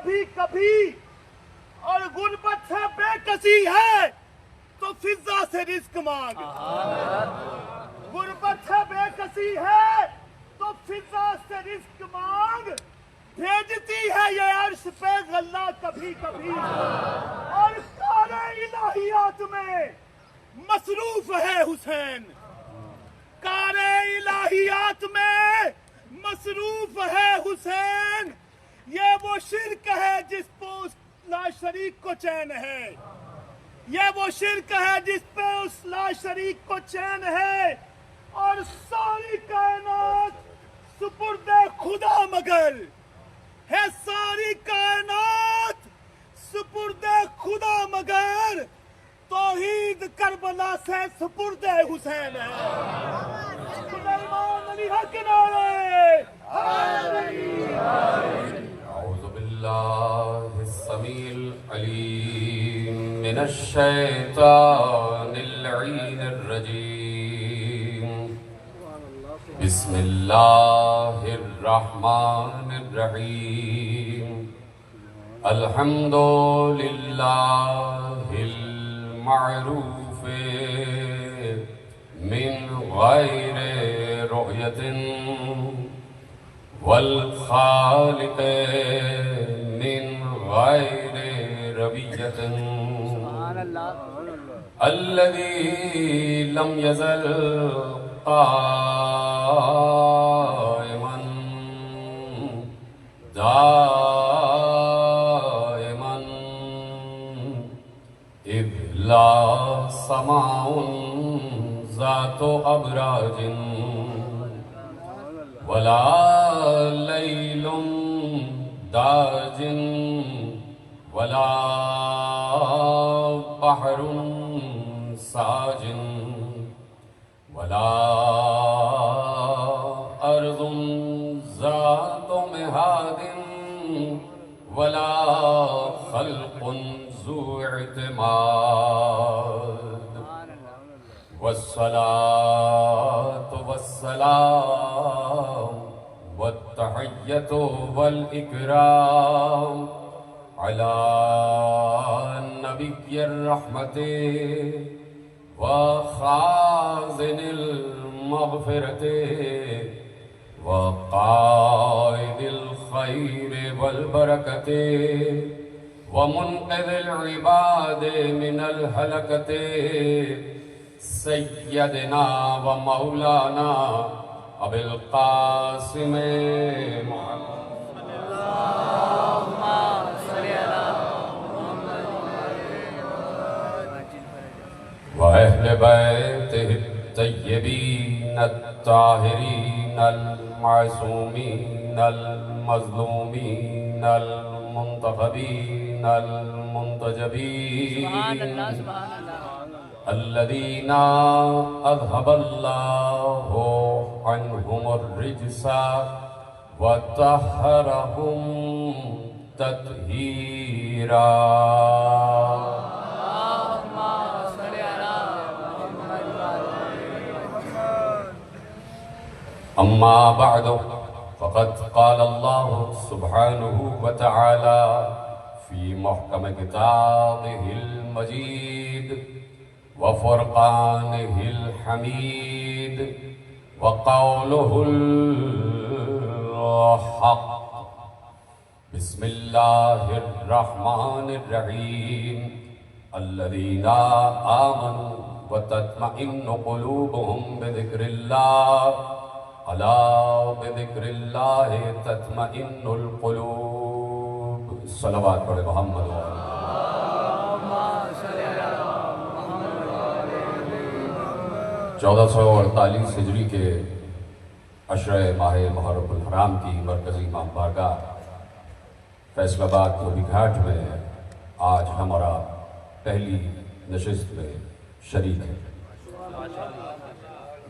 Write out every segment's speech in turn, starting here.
کبھی کبھی، اور غربت ہے بے کسی ہے تو فضا سے رزق مانگ، غربت ہے بے کسی ہے تو فضا سے رزق مانگ، بھیجتی ہے یہ عرش پہ غلہ کبھی کبھی، اور کار الہیات میں مصروف ہے حسین، کار الہیات میں مصروف ہے حسین، یہ وہ شرک ہے جس پہ اس لا شریک کو چین ہے، یہ وہ شرک ہے جس پہ اس لا شریک کو چین ہے، اور ساری کائنات سپرد خدا مگر ہے، ساری کائنات سپرد خدا مگر توحید کربلا سے سپرد حسین ہے۔ سلیمان علی حق نعرے اعوذ باللہ السمیع العلیم من الشیطان اللعین الرجیم، بسم اللہ الرحمن الرحیم، الحمد للہ المعروف من غیر رؤیت والخالق من غیر ربیت، الذی لم یزل قائما دائما اذ لا سماع ذات ابراج ولا لیل داج ولا بحر ساج ولا ارض ذات مہاد ولا خلق ذو اعتماد، والصلاة والسلام والتحية والإكرام على نبي الرحمة وخازن المغفرة وقائد الخير والبركة ومنقذ العباد من الهلكة، سیدنا و مولانا ابی القاسم محمد و اہل بیتہ الطیبین الطاہرین المعصومین المظلومین المنتخبین المنتجبین، الذين أذهب الله عنهم الرجس وطهرهم تطهيرا۔ أما بعد فقد قال الله سبحانه وتعالى في محكم كتابه المجيد وفرقانه الحميد وقوله الحق، بسم الله الرحمن الرحيم، الذين آمنوا وتطمئن قلوبهم بذكر الله، ألا بذكر الله تطمئن القلوب۔ صلوات پڑھے محمد و آلہ۔ 1448 ہجری کے عشرہ ماہ محرم الحرام کی مرکزی امام بارگاہ فیصل آباد دھوبی گھاٹ میں آج ہمارا پہلی نشست میں شریک ہے۔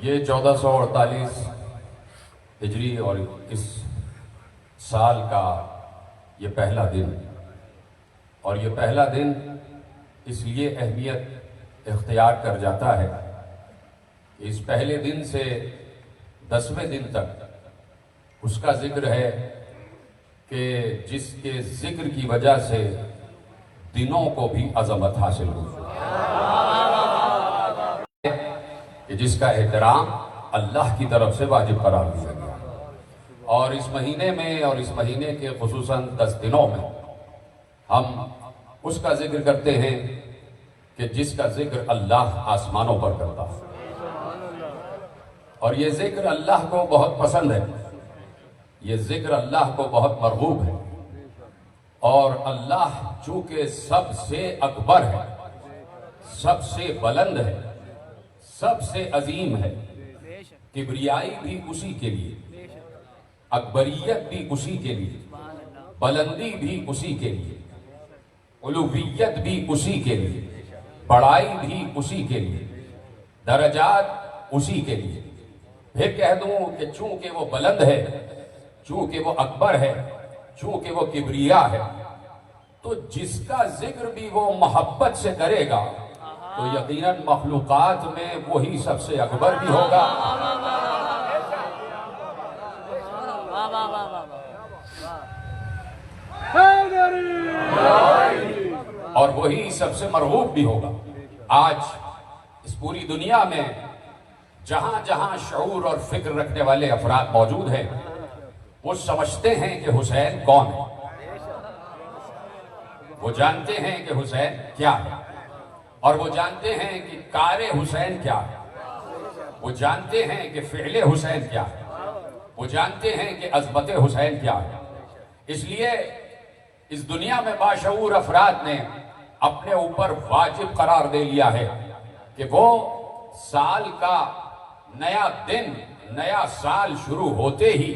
یہ 1448 ہجری اور اس سال کا یہ پہلا دن، اور یہ پہلا دن اس لیے اہمیت اختیار کر جاتا ہے کہ اس پہلے دن سے 10ویں دن تک اس کا ذکر ہے کہ جس کے ذکر کی وجہ سے دنوں کو بھی عظمت حاصل ہوئی، کہ جس کا احترام اللہ کی طرف سے واجب قرار دیا گیا، اور اس مہینے میں اور اس مہینے کے خصوصاً 10 دنوں میں ہم اس کا ذکر کرتے ہیں کہ جس کا ذکر اللہ آسمانوں پر کرتا ہے، اور یہ ذکر اللہ کو بہت پسند ہے، یہ ذکر اللہ کو بہت مرغوب ہے، اور اللہ چونکہ سب سے اکبر ہے، سب سے بلند ہے، سب سے عظیم ہے، کبریائی بھی اسی کے لیے، اکبریت بھی اسی کے لیے، بلندی بھی اسی کے لیے، علویت بھی اسی کے لیے، بڑائی بھی اسی کے لیے، درجات اسی کے لیے۔ پھر کہہ دوں کہ چونکہ وہ بلند ہے، چونکہ وہ اکبر ہے، چونکہ وہ کبریا ہے، تو جس کا ذکر بھی وہ محبت سے کرے گا تو یقیناً مخلوقات میں وہی سب سے اکبر بھی ہوگا، اور وہی سب سے مرغوب بھی ہوگا۔ آج اس پوری دنیا میں جہاں جہاں شعور اور فکر رکھنے والے افراد موجود ہیں، وہ سمجھتے ہیں کہ حسین کون ہے، وہ جانتے ہیں کہ حسین کیا ہے، اور وہ جانتے ہیں کہ کار حسین کیا ہے، وہ جانتے ہیں کہ فعل حسین کیا ہے، وہ جانتے ہیں کہ عظمت حسین کیا ہے۔ اس لیے اس دنیا میں باشعور افراد نے اپنے اوپر واجب قرار دے لیا ہے کہ وہ سال کا نیا دن، نیا سال شروع ہوتے ہی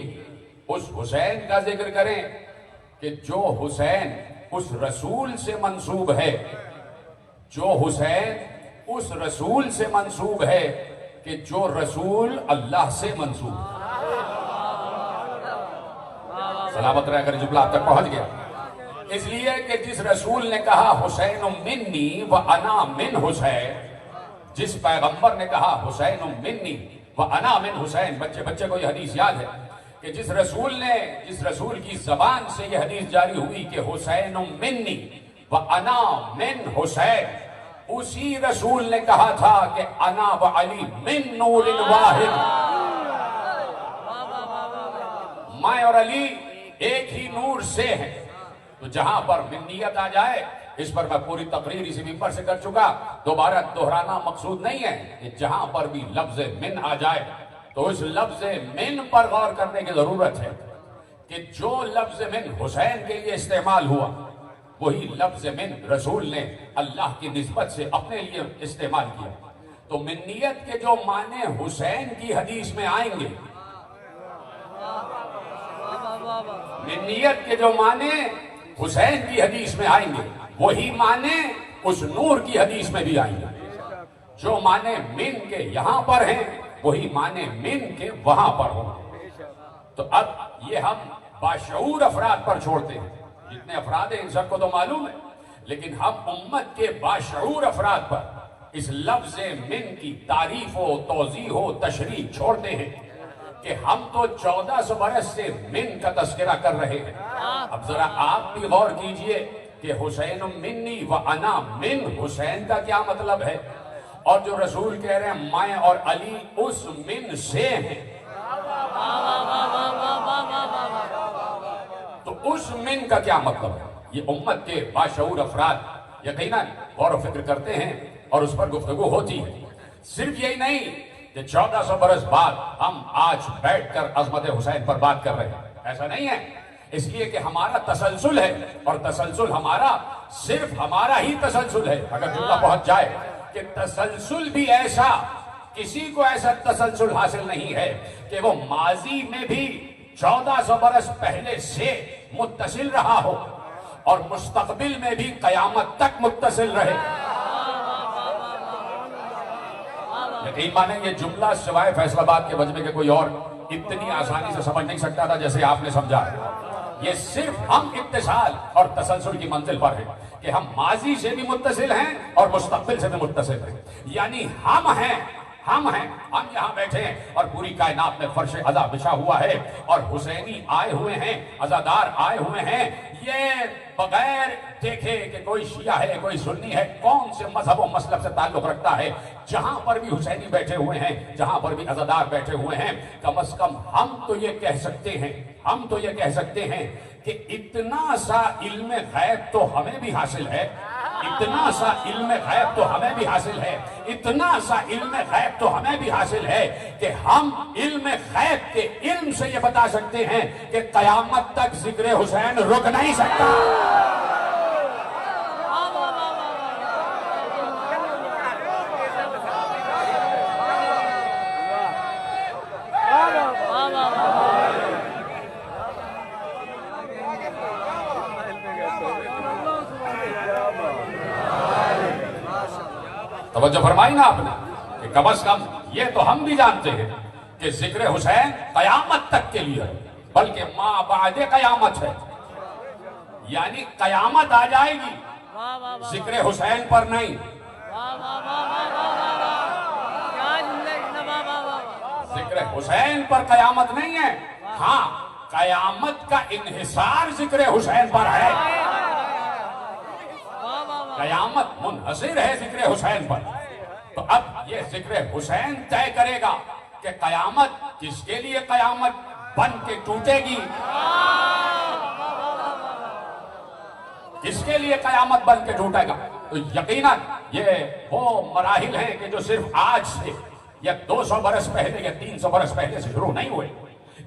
اس حسین کا ذکر کریں کہ جو حسین اس رسول سے منسوب ہے، جو حسین اس رسول سے منسوب ہے کہ جو رسول اللہ سے منسوب ہے۔ سلامت رہ کر جملہ آپ تک پہنچ گیا۔ اس لیے کہ جس رسول نے کہا حسین منی و انا من حسین، جس پیغمبر نے کہا حسین منی و انا من حسین، بچے کو یہ حدیث یاد ہے کہ جس رسول کی زبان سے یہ حدیث جاری ہوئی کہ حسین منی و انا من حسین، اسی رسول نے کہا تھا کہ انا و علی من نور واحد، میں اور علی ایک ہی نور سے ہیں۔ تو جہاں پر منیت آ جائے، اس پر میں پوری تقریر اسی ممبر سے کر چکا، دوبارہ دہرانا مقصود نہیں ہے، کہ جہاں پر بھی لفظ من آ جائے تو اس لفظ من پر غور کرنے کی ضرورت ہے کہ جو لفظ من حسین کے لیے استعمال ہوا، وہی لفظ من رسول نے اللہ کی نسبت سے اپنے لیے استعمال کیا۔ تو منیت کے جو معنی حسین کی حدیث میں آئیں گے، منیت کے جو معنی حسین کی حدیث میں آئیں گے، وہی معنی اس نور کی حدیث میں بھی آئیں گے۔ جو معنی من کے یہاں پر ہیں، وہی معنی من کے وہاں پر ہوں۔ تو اب یہ ہم باشعور افراد پر چھوڑتے ہیں، جتنے افراد ہیں ان سب کو تو معلوم ہے، لیکن ہم امت کے باشعور افراد پر اس لفظ من کی تعریف و توضیح و تشریح چھوڑتے ہیں کہ ہم تو 1400 برس سے من کا تذکرہ کر رہے ہیں۔ اب ذرا آپ بھی غور کیجئے کہ حسین منی و انا من حسین کا کیا مطلب ہے، اور جو رسول کہہ رہے ہیں میں اور علی اس من سے ہیں، تو اس من کا کیا مطلب ہے؟ یہ امت کے باشعور افراد یقیناً غور و فکر کرتے ہیں اور اس پر گفتگو ہوتی ہے۔ صرف یہی نہیں کہ 1400 برس بعد ہم آج بیٹھ کر عظمت حسین پر بات کر رہے ہیں، ایسا نہیں ہے، اس لیے کہ ہمارا تسلسل ہے، اور تسلسل ہمارا صرف ہمارا ہی تسلسل ہے۔ اگر جملہ پہنچ جائے کہ تسلسل بھی ایسا، کسی کو ایسا تسلسل حاصل نہیں ہے کہ وہ ماضی میں بھی 1400 برس پہلے سے متصل رہا ہو اور مستقبل میں بھی قیامت تک متصل رہے۔ یقین مانیں یہ جملہ سوائے فیصل آباد کے مجمع کے کوئی اور اتنی آسانی سے سمجھ نہیں سکتا تھا جیسے آپ نے سمجھا۔ یہ صرف ہم اتصال اور تسلسل کی منزل پر ہیں کہ ہم ماضی سے بھی متصل ہیں اور مستقبل سے بھی متصل ہیں، یعنی ہم ہیں، ہم ہیں، ہم یہاں بیٹھے ہیں اور پوری کائنات میں فرش عزا بچھا ہوا ہے اور حسینی آئے ہوئے ہیں، عزادار آئے ہوئے ہیں، یہ بغیر دیکھے کہ کوئی شیعہ ہے کوئی سنی ہے، کون سے مذہب و مسلک سے تعلق رکھتا ہے، جہاں پر بھی حسینی بیٹھے ہوئے ہیں، جہاں پر بھی عزادار بیٹھے ہوئے ہیں، کم از کم ہم تو یہ کہہ سکتے ہیں کہ اتنا سا علم غیب تو ہمیں بھی حاصل ہے، اتنا سا علم غیب تو ہمیں بھی حاصل ہے، اتنا سا علم غیب تو ہمیں بھی حاصل ہے کہ ہم علم غیب کے علم سے یہ بتا سکتے ہیں کہ قیامت تک ذکر حسین رک نہیں سکتا۔ توجہ فرمائی نا آپ نے کہ کم از کم یہ تو ہم بھی جانتے ہیں کہ ذکر حسین قیامت تک کے لیے بلکہ ما بعد قیامت ہے، یعنی قیامت آ جائے گی ذکر حسین پر نہیں، ذکر حسین پر قیامت نہیں ہے، ہاں قیامت کا انحصار ذکر حسین پر ہے، قیامت منحصر ہے ذکر حسین پر۔ تو اب یہ ذکر حسین طے کرے گا کہ قیامت کس کے لیے قیامت بن کے ٹوٹے گی، کس کے لیے قیامت بن کے ٹوٹے گا۔ تو یقیناً یہ وہ مراحل ہیں کہ جو صرف آج سے یا 200 برس پہلے یا 300 برس پہلے سے شروع نہیں ہوئے،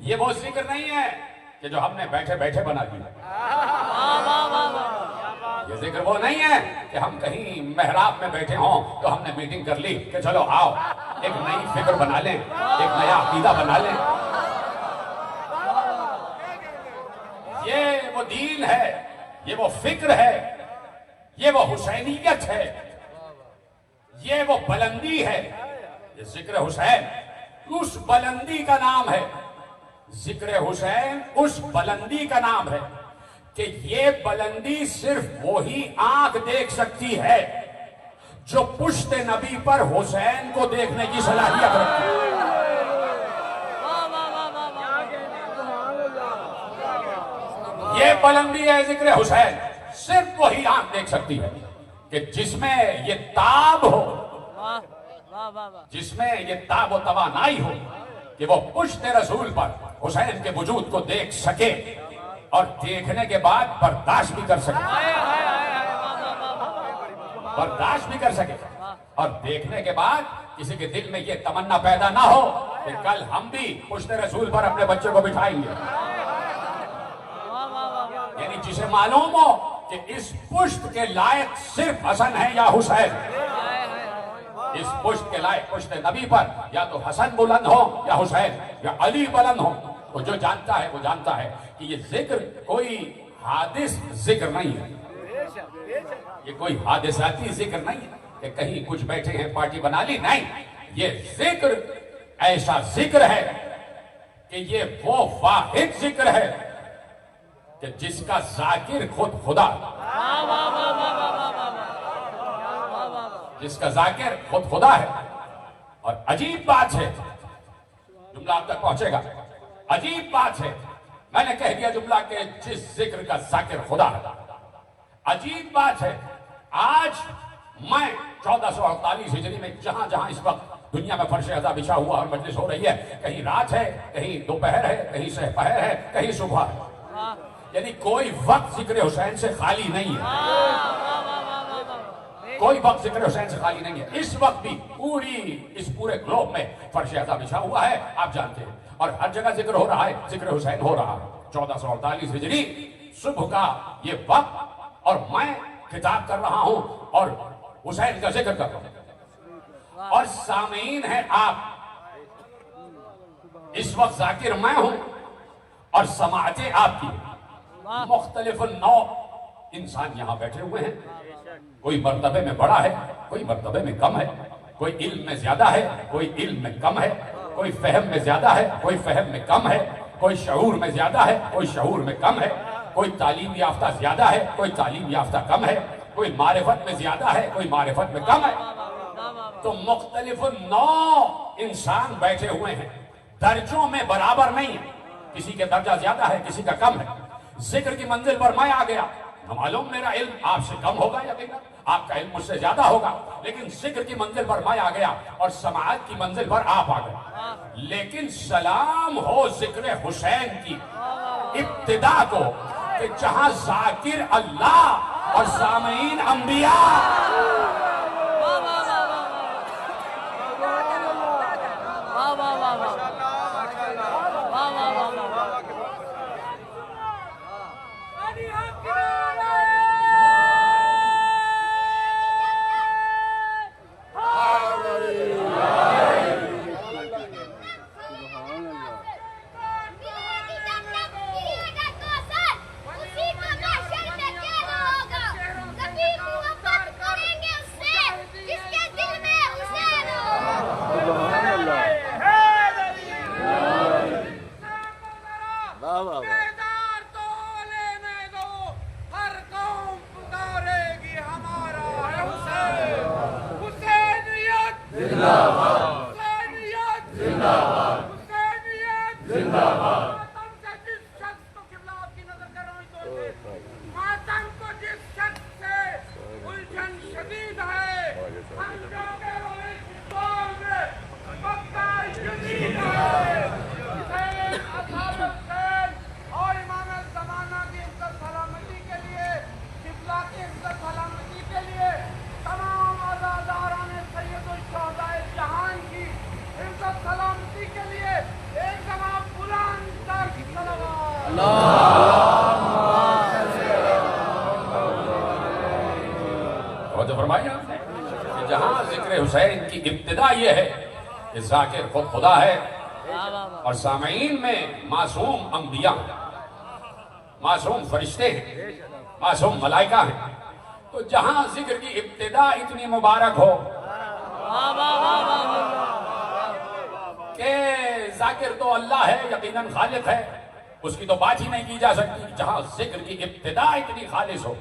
یہ وہ ذکر نہیں ہے کہ جو ہم نے بیٹھے بیٹھے بنا دیا، یہ ذکر وہ نہیں ہے کہ ہم کہیں محراب میں بیٹھے ہوں تو ہم نے میٹنگ کر لی کہ چلو آؤ ایک نئی فکر بنا لیں، ایک نیا عقیدہ بنا لیں۔ یہ وہ دین ہے، یہ وہ فکر ہے، یہ وہ حسینیت ہے، یہ وہ بلندی ہے۔ یہ ذکر حسین اس بلندی کا نام ہے، ذکر حسین اس بلندی کا نام ہے کہ یہ بلندی صرف وہی آنکھ دیکھ سکتی ہے جو پشت نبی پر حسین کو دیکھنے کی صلاحیت رکھتی ہے۔ یہ بلندی ہے ذکر حسین، صرف وہی آنکھ دیکھ سکتی ہے کہ جس میں یہ تاب ہو، جس میں یہ تاب و توانائی ہو کہ وہ پشت رسول پر حسین کے وجود کو دیکھ سکے اور دیکھنے کے بعد برداشت بھی کر سکے، برداشت بھی کر سکے، اور دیکھنے کے بعد کسی کے دل میں یہ تمنا پیدا نہ ہو کہ کل ہم بھی پشت رسول پر اپنے بچے کو بٹھائیں گے۔ یعنی جسے معلوم ہو کہ اس پشت کے لائق صرف حسن ہے یا حسین، اس پشت کے لائق پشت نبی پر یا تو حسن بلند ہو یا حسین یا علی بلند ہو، تو جو جانتا ہے وہ جانتا ہے کہ یہ ذکر کوئی حادث ذکر نہیں ہے، یہ کوئی حادثاتی ذکر نہیں ہے کہ کہیں کچھ بیٹھے ہیں پارٹی بنا لی، نہیں، یہ ذکر ایسا ذکر ہے کہ یہ وہ واحد ذکر ہے کہ جس کا ذاکر خود خدا، جس کا ذاکر خود خدا ہے۔ اور عجیب بات ہے، جملہ آپ تک پہنچے گا، عجیب بات ہے، میں نے کہہ دیا جملہ کہ جس ذکر کا ذاکر خدا ہے۔ عجیب بات ہے، آج میں 1448 ہجری میں جہاں جہاں اس وقت دنیا میں فرش عزا بچھا ہوا اور مجلس ہو رہی ہے، کہیں رات ہے، کہیں دوپہر ہے، کہیں سحپہر ہے، کہیں صبح ہے، یعنی کوئی وقت ذکر حسین سے خالی نہیں ہے، کوئی وقت ذکر حسین سے خالی نہیں ہے۔ اس وقت بھی اس پورے گلوب میں فرش عزا بچھا ہوا ہے، آپ جانتے ہیں، اور ہر جگہ ذکر ہو رہا ہے، ذکر حسین ہو رہا ہے۔ 1448 ہجری صبح کا یہ وقت اور میں خطاب کر رہا ہوں اور حسین کا ذکر کر رہا ہوں، اور سامعین ہیں آپ، اس وقت ذاکر میں ہوں اور سماعتیں آپ کی، مختلف نوع انسان یہاں بیٹھے ہوئے ہیں، کوئی مرتبے میں بڑا ہے، کوئی مرتبے میں کم ہے، کوئی علم میں زیادہ ہے، کوئی علم میں کم ہے، کوئی فہم میں زیادہ ہے، کوئی فہم میں کم ہے، کوئی شعور میں زیادہ ہے، کوئی شعور میں کم ہے، کوئی تعلیم یافتہ زیادہ ہے، کوئی تعلیم یافتہ کم ہے، کوئی معرفت میں زیادہ ہے، کوئی معرفت میں کم ہے۔ تو مختلف نوع انسان بیٹھے ہوئے ہیں، درجوں میں برابر نہیں ہے، کسی کے درجہ زیادہ ہے، کسی کا کم ہے۔ ذکر کی منزل پر میں آ گیا، معلوم میرا علم آپ سے کم ہوگا یقیناً، آپ کا علم مجھ سے زیادہ ہوگا، لیکن ذکر کی منزل پر میں آ گیا اور سماعت کی منزل پر آپ آ گئے۔ لیکن سلام ہو ذکر حسین کی ابتدا کو، کہ جہاں ذاکر اللہ اور سامعین انبیاء۔ جہاں ذکر حسین کی ابتدا یہ ہے کہ ذاکر خود خدا ہے اور سامعین میں معصوم انبیاء ہیں، معصوم فرشتے ہیں، معصوم ملائکہ ہیں، تو جہاں ذکر کی ابتدا اتنی مبارک ہو کہ ذاکر تو اللہ ہے، یقیناً خالق ہے، اس کی تو بات ہی نہیں کی جا سکتی، جہاں ذکر کی ابتدا اتنی خالص ہو،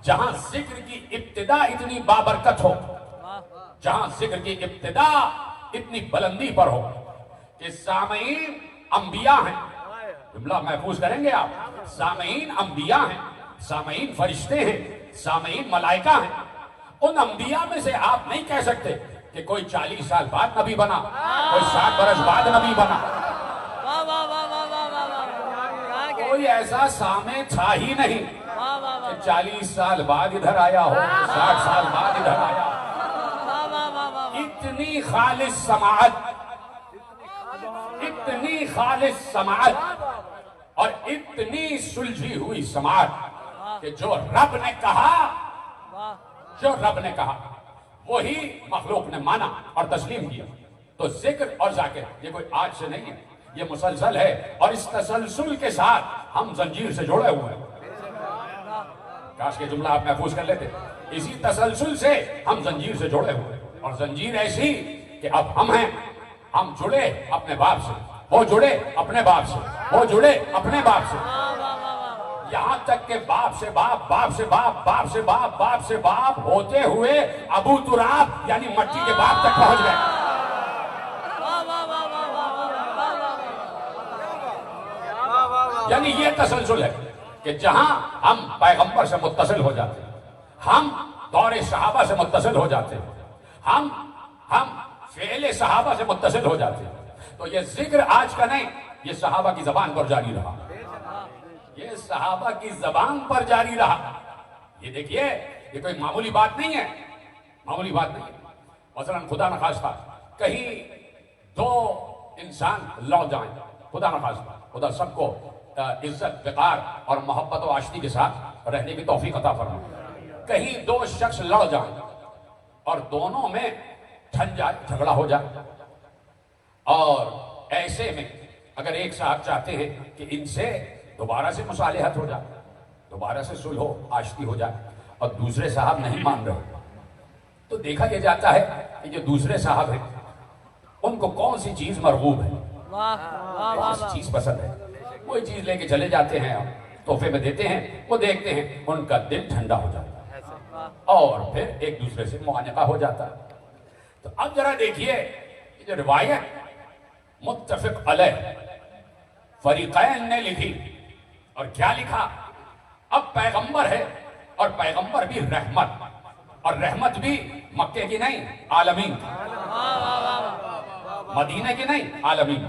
جہاں ذکر کی ابتدا اتنی بابرکت ہو، جہاں ذکر کی ابتدا اتنی بلندی پر ہو کہ سامعین انبیاء ہیں، جملہ محفوظ کریں گے آپ، سامعین انبیاء ہیں، سامعین فرشتے ہیں، سامعین ملائکہ ہیں، ان انبیاء میں سے آپ نہیں کہہ سکتے کہ کوئی 40 سال بعد نبی بنا، کوئی 60 برس بعد نبی بنا، کوئی ایسا سامع تھا ہی نہیں کہ 40 سال بعد ادھر آیا ہو، 60 سال بعد ادھر آیا ہو۔ اتنی خالص سماعت، اتنی خالص سماعت اور اتنی سلجھی ہوئی سماعت کہ جو رب نے کہا وہی مخلوق نے مانا اور تسلیم کیا۔ تو ذکر اور ذاکر یہ کوئی آج سے نہیں ہے، یہ مسلسل ہے، اور اس تسلسل کے ساتھ ہم زنجیر سے جوڑے ہوئے ہیں۔ کاش کے جملہ آپ محفوظ کر لیتے، اسی تسلسل سے ہم زنجیر سے جوڑے ہوئے، اور زنجیر ایسی کہ اب ہم ہیں، ہم جڑے اپنے باپ سے، وہ جڑے اپنے باپ سے، وہ جڑے اپنے باپ سے، یہاں تک کہ باپ سے باپ، باپ سے باپ، باپ سے باپ، باپ سے باپ ہوتے ہوئے ابو تراب یعنی مٹی کے باپ تک پہنچ گئے۔ یعنی یہ تسلسل ہے کہ جہاں ہم پیغمبر سے متصل ہو جاتے ہیں، ہم دور صحابہ سے متصل ہو جاتے ہیں، ہم فعل صحابہ سے متصل ہو جاتے ہیں، تو یہ ذکر آج کا نہیں، یہ صحابہ کی زبان پر جاری رہا، یہ صحابہ کی زبان پر جاری رہا۔ یہ دیکھیے، یہ کوئی معمولی بات نہیں ہے، معمولی بات نہیں ہے۔ مثلاً خدا نخواستہ کہیں دو انسان لڑ جائیں، خدا نخواستہ، خدا سب کو عزت، وقار اور محبت و آشتی کے ساتھ رہنے کی توفیق عطا فرمائے۔ کہیں دو شخص لڑ جائیں اور دونوں میں ٹھن جائے، جھگڑا ہو جائے، اور ایسے میں اگر ایک صاحب چاہتے ہیں کہ ان سے دوبارہ سے مصالحت ہو جائے، دوبارہ سے صلح ہو، آشتی ہو جائے، اور دوسرے صاحب نہیں مان رہے، تو دیکھا یہ جاتا ہے کہ جو دوسرے صاحب ہیں ان کو کون سی چیز مرغوب ہے، کون سی چیز پسند ہے، وہی چیز لے کے چلے جاتے ہیں، تحفے میں دیتے ہیں، وہ دیکھتے ہیں ان کا دل ٹھنڈا ہو جاتا ہے اور پھر ایک دوسرے سے معانقہ ہو جاتا ہے۔ تو اب ذرا دیکھیے کہ جو روایت متفق علیہ فریقین نے لکھی، اور کیا لکھا؟ اب پیغمبر ہے اور پیغمبر بھی رحمت، اور رحمت بھی مکے کی نہیں عالمین، مدینہ کی نہیں عالمین،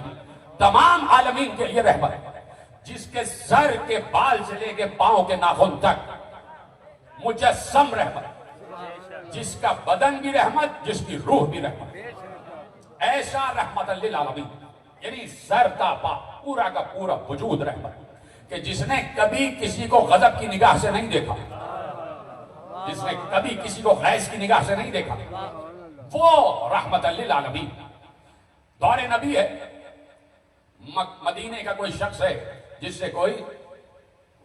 تمام عالمین کے لیے رحمت، جس کے سر کے بال سے لے کے پاؤں کے ناخن تک مجسم رحمت، جس کا بدن بھی رحمت، جس کی روح بھی رحمت، ایسا رحمت للعالمین، یعنی سر تا پا پورا کا پورا وجود رحمت، کہ جس نے کبھی کسی کو غضب کی نگاہ سے نہیں دیکھا، جس نے کبھی کسی کو غیظ کی نگاہ سے نہیں دیکھا، وہ رحمت للعالمین۔ دور نبی ہے، مدینے کا کوئی شخص ہے جس سے کوئی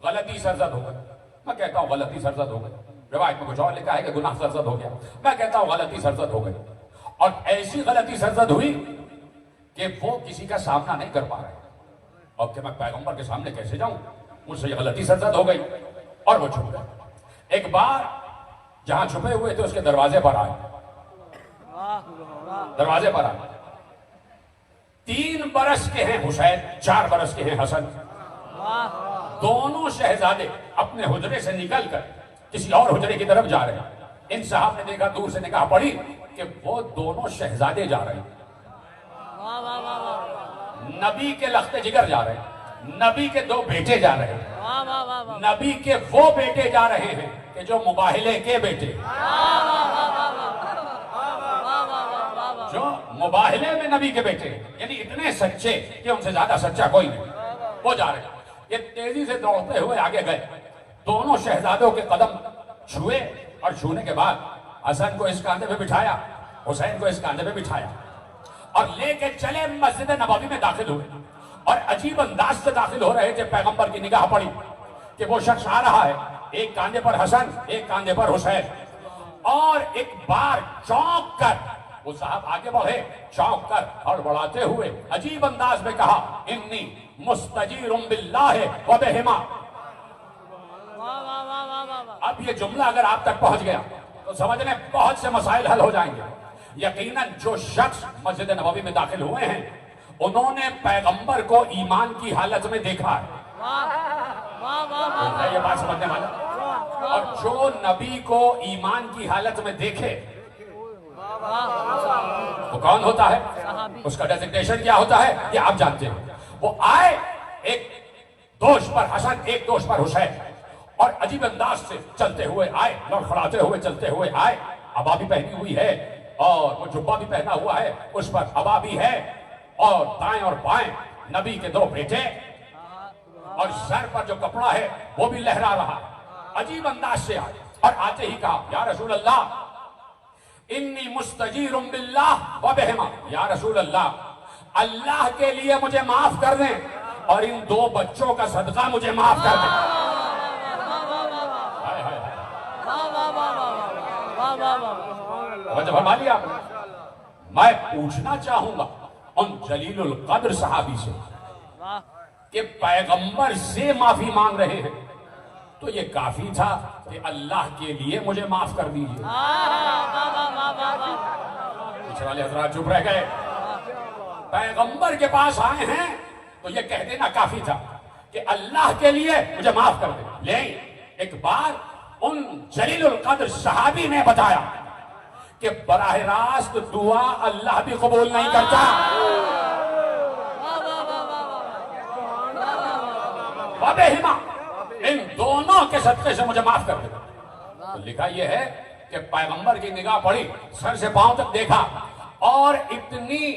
غلطی سرزد ہو گئی، میں کہتا ہوں غلطی سرزد ہو گئی، روایت میں کچھ اور لکھا ہے کہ گناہ سرزد ہو گیا، میں کہتا ہوں غلطی سرزد ہو گئی، اور ایسی غلطی سرزد ہوئی کہ وہ کسی کا سامنا نہیں کر پا رہے، اور کہ میں پیغمبر کے سامنے کیسے جاؤں، مجھ سے یہ غلطی سرزد ہو گئی، اور وہ چھپ گئے۔ ایک بار جہاں چھپے ہوئے تھے اس کے دروازے پر آئے، دروازے پر آئے، 3 برس کے ہیں حسین، 4 برس کے ہیں حسن، دونوں شہزادے اپنے حجرے سے نکل کر کسی اور حجرے کی طرف جا رہے ہیں۔ ان صاحب نے دیکھا، دور سے نگاہ پڑی کہ وہ دونوں شہزادے جا رہے ہیں، نبی کے لخت جگر جا رہے ہیں، نبی کے 2 بیٹے جا رہے ہیں، نبی کے وہ بیٹے جا رہے ہیں کہ جو مباہلے کے بیٹے، جو مباہلے میں نبی کے بیٹے، یعنی اتنے سچے کہ ان سے زیادہ سچا کوئی نہیں، وہ جا رہے ہیں۔ یہ تیزی سے دوڑتے ہوئے آگے گئے، دونوں شہزادوں کے قدم چھوئے، اور چھونے کے بعد حسن کو اس کاندھے پہ بٹھایا، حسین کو اس کاندھے پہ بٹھایا، اور لے کے چلے مسجد نبوی میں داخل ہوئے، اور عجیب انداز سے داخل ہو رہے تھے۔ پیغمبر کی نگاہ پڑی کہ وہ شخص آ رہا ہے، ایک کاندھے پر حسن، ایک کاندھے پر حسین، اور ایک بار چونک کر وہ صاحب آگے بڑھے، چونک کر اور بڑھاتے ہوئے عجیب انداز میں کہا، انی مستجیر باللہ و بہما۔ اب یہ جملہ اگر آپ تک پہنچ گیا تو سمجھ لیں بہت سے مسائل حل ہو جائیں گے۔ یقیناً جو شخص مسجد نبوی میں داخل ہوئے ہیں انہوں نے پیغمبر کو ایمان کی حالت میں دیکھا ہے، یہ بات سمجھنے والا، اور جو نبی کو ایمان کی حالت میں دیکھے وہ کون ہوتا ہے، اس کا ڈیزگنیشن کیا ہوتا ہے، یہ آپ جانتے ہیں۔ وہ آئے، ایک دوش پر حسن، ایک دوش پر حسین، اور عجیب انداز سے چلتے ہوئے آئے، لڑکھڑاتے ہوئے چلتے ہوئے آئے، عبا بھی پہنی ہوئی ہے اور وہ جبہ بھی پہنا ہوا ہے، اس پر عبا بھی ہے، اور دائیں اور بائیں نبی کے 2 بیٹے، اور سر پر جو کپڑا ہے وہ بھی لہرا رہا، عجیب انداز سے آئے، اور آتے ہی کہا، یا رسول اللہ انی مستجیر باللہ و بہما، یا رسول اللہ اللہ کے لیے مجھے معاف کر دیں اور ان 2 بچوں کا صدقہ مجھے معاف کر دیں۔ وجہ فرما لیا آپ نے۔ میں پوچھنا چاہوں گا ان جلیل القدر صحابی سے کہ پیغمبر سے معافی مانگ رہے ہیں تو یہ کافی تھا کہ اللہ کے لیے مجھے معاف کر دیجئے؟ پیچھے والے حضرات چپ رہ گئے۔ پیغمبر کے پاس آئے ہیں تو یہ کہہ دینا کافی تھا کہ اللہ کے لیے مجھے معاف کر دیں، لیکن ایک بار ان جلیل القدر صحابی نے بتایا کہ براہ راست دعا اللہ بھی قبول نہیں کرتا، وبہما ان دونوں کے صدقے سے مجھے معاف کر دے۔ تو لکھا یہ ہے کہ پیغمبر کی نگاہ پڑی، سر سے پاؤں تک دیکھا، اور اتنی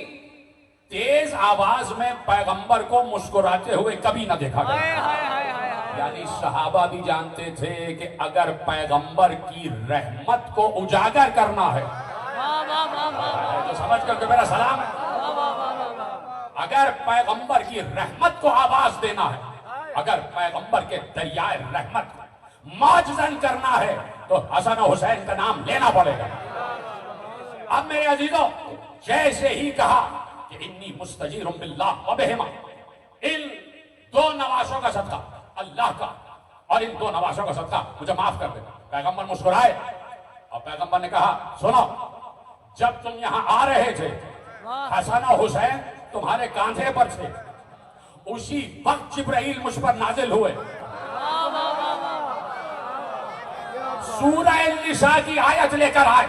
تیز آواز میں پیغمبر کو مسکراتے ہوئے کبھی نہ دیکھا گیا۔ یعنی صحابہ بھی جانتے تھے کہ اگر پیغمبر کی رحمت کو اجاگر کرنا ہے تو سمجھ کر کہ میرا سلام ہے، اگر پیغمبر کی رحمت کو آواز دینا ہے، اگر پیغمبر کے دریائے رحمت معجزن کرنا ہے تو حسن و حسین کا نام لینا پڑے گا۔ اب میرے عزیزوں، جیسے ہی کہا کہ انی مستجیر باللہ و بہما، ان 2 نواسوں کا صدقہ اللہ کا اور ان 2 نواسوں کا صدقہ مجھے معاف کر دے۔ پیغمبر مسکرائے اور پیغمبر نے کہا، سنو، جب تم یہاں آ رہے تھے حسن و حسین تمہارے کاندھے پر تھے، اسی وقت جبرائیل مجھ پر نازل ہوئے، سورہ النساء کی آیت لے کر آئے،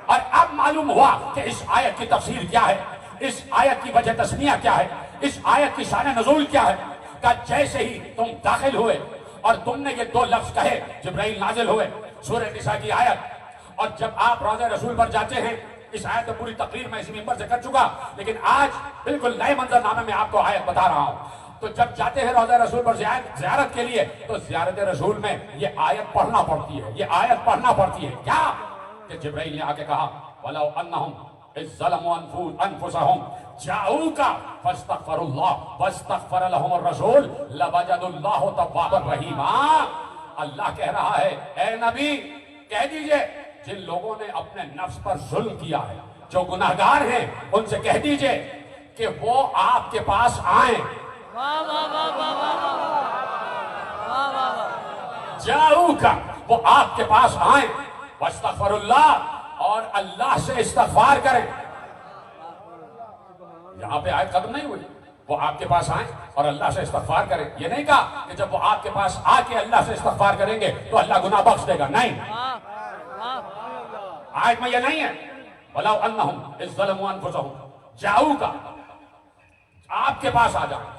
اور اب معلوم ہوا کہ اس آیت کی تفسیر کیا ہے، اس آیت کی وجہ تسمیہ کیا ہے، اس آیت کی شان نزول کیا ہے۔ کہ جیسے ہی تم داخل ہوئے اور تم نے یہ دو لفظ کہے، جبرائیل نازل ہوئے، سورہ النساء کی آیت، اور جب آپ روضہ رسول پر جاتے ہیں، اس آیت میں پوری تقریر میں اسی ممبر سے کر چکا، لیکن آج بالکل نئے منظر نامے میں آپ کو آیت بتا رہا ہوں۔ تو جب جاتے ہیں روضہ رسول پر زیارت کے لیے، تو زیارت رسول میں یہ آیت پڑھنا پڑتی ہے، یہ آیت پڑھنا پڑتی ہے۔ کیا کہ جبرائیل نے آ کے کہا وَلَوْ أَنَّهُمْ إِذْ ظَلَمُوا أَنفُسَهُمْ جَاءُوكَ فَاسْتَغْفَرُوا اللَّهَ وَاسْتَغْفَرَ لَهُمُ الرَّسُولُ لَوَجَدُوا اللَّهَ تَوَّابًا رَحِيمًا۔ اللہ کہہ رہا ہے، اے نبی کہہ دیجئے جن لوگوں نے اپنے نفس پر ظلم کیا ہے، جو گناہگار ہیں، ان سے کہہ دیجئے کہ وہ آپ کے پاس آئیں، جاؤکا، وہ آپ کے پاس آئیں، واستغفر اللہ، اور اللہ سے استغفار کریں۔ یہاں پہ آیت ختم نہیں ہوئی، وہ آپ کے پاس آئیں اور اللہ سے استغفار کریں۔ یہ نہیں کہا کہ جب وہ آپ کے پاس آ کے اللہ سے استغفار کریں گے تو اللہ گناہ بخش دے گا، نہیں، آیت میں یہ نہیں ہے۔ وَلَوْ أَنَّهُمْ إِذْ ظَلَمُوا أَنفُسَهُمْ جَاءُوكَ، آپ کے پاس آ جائیں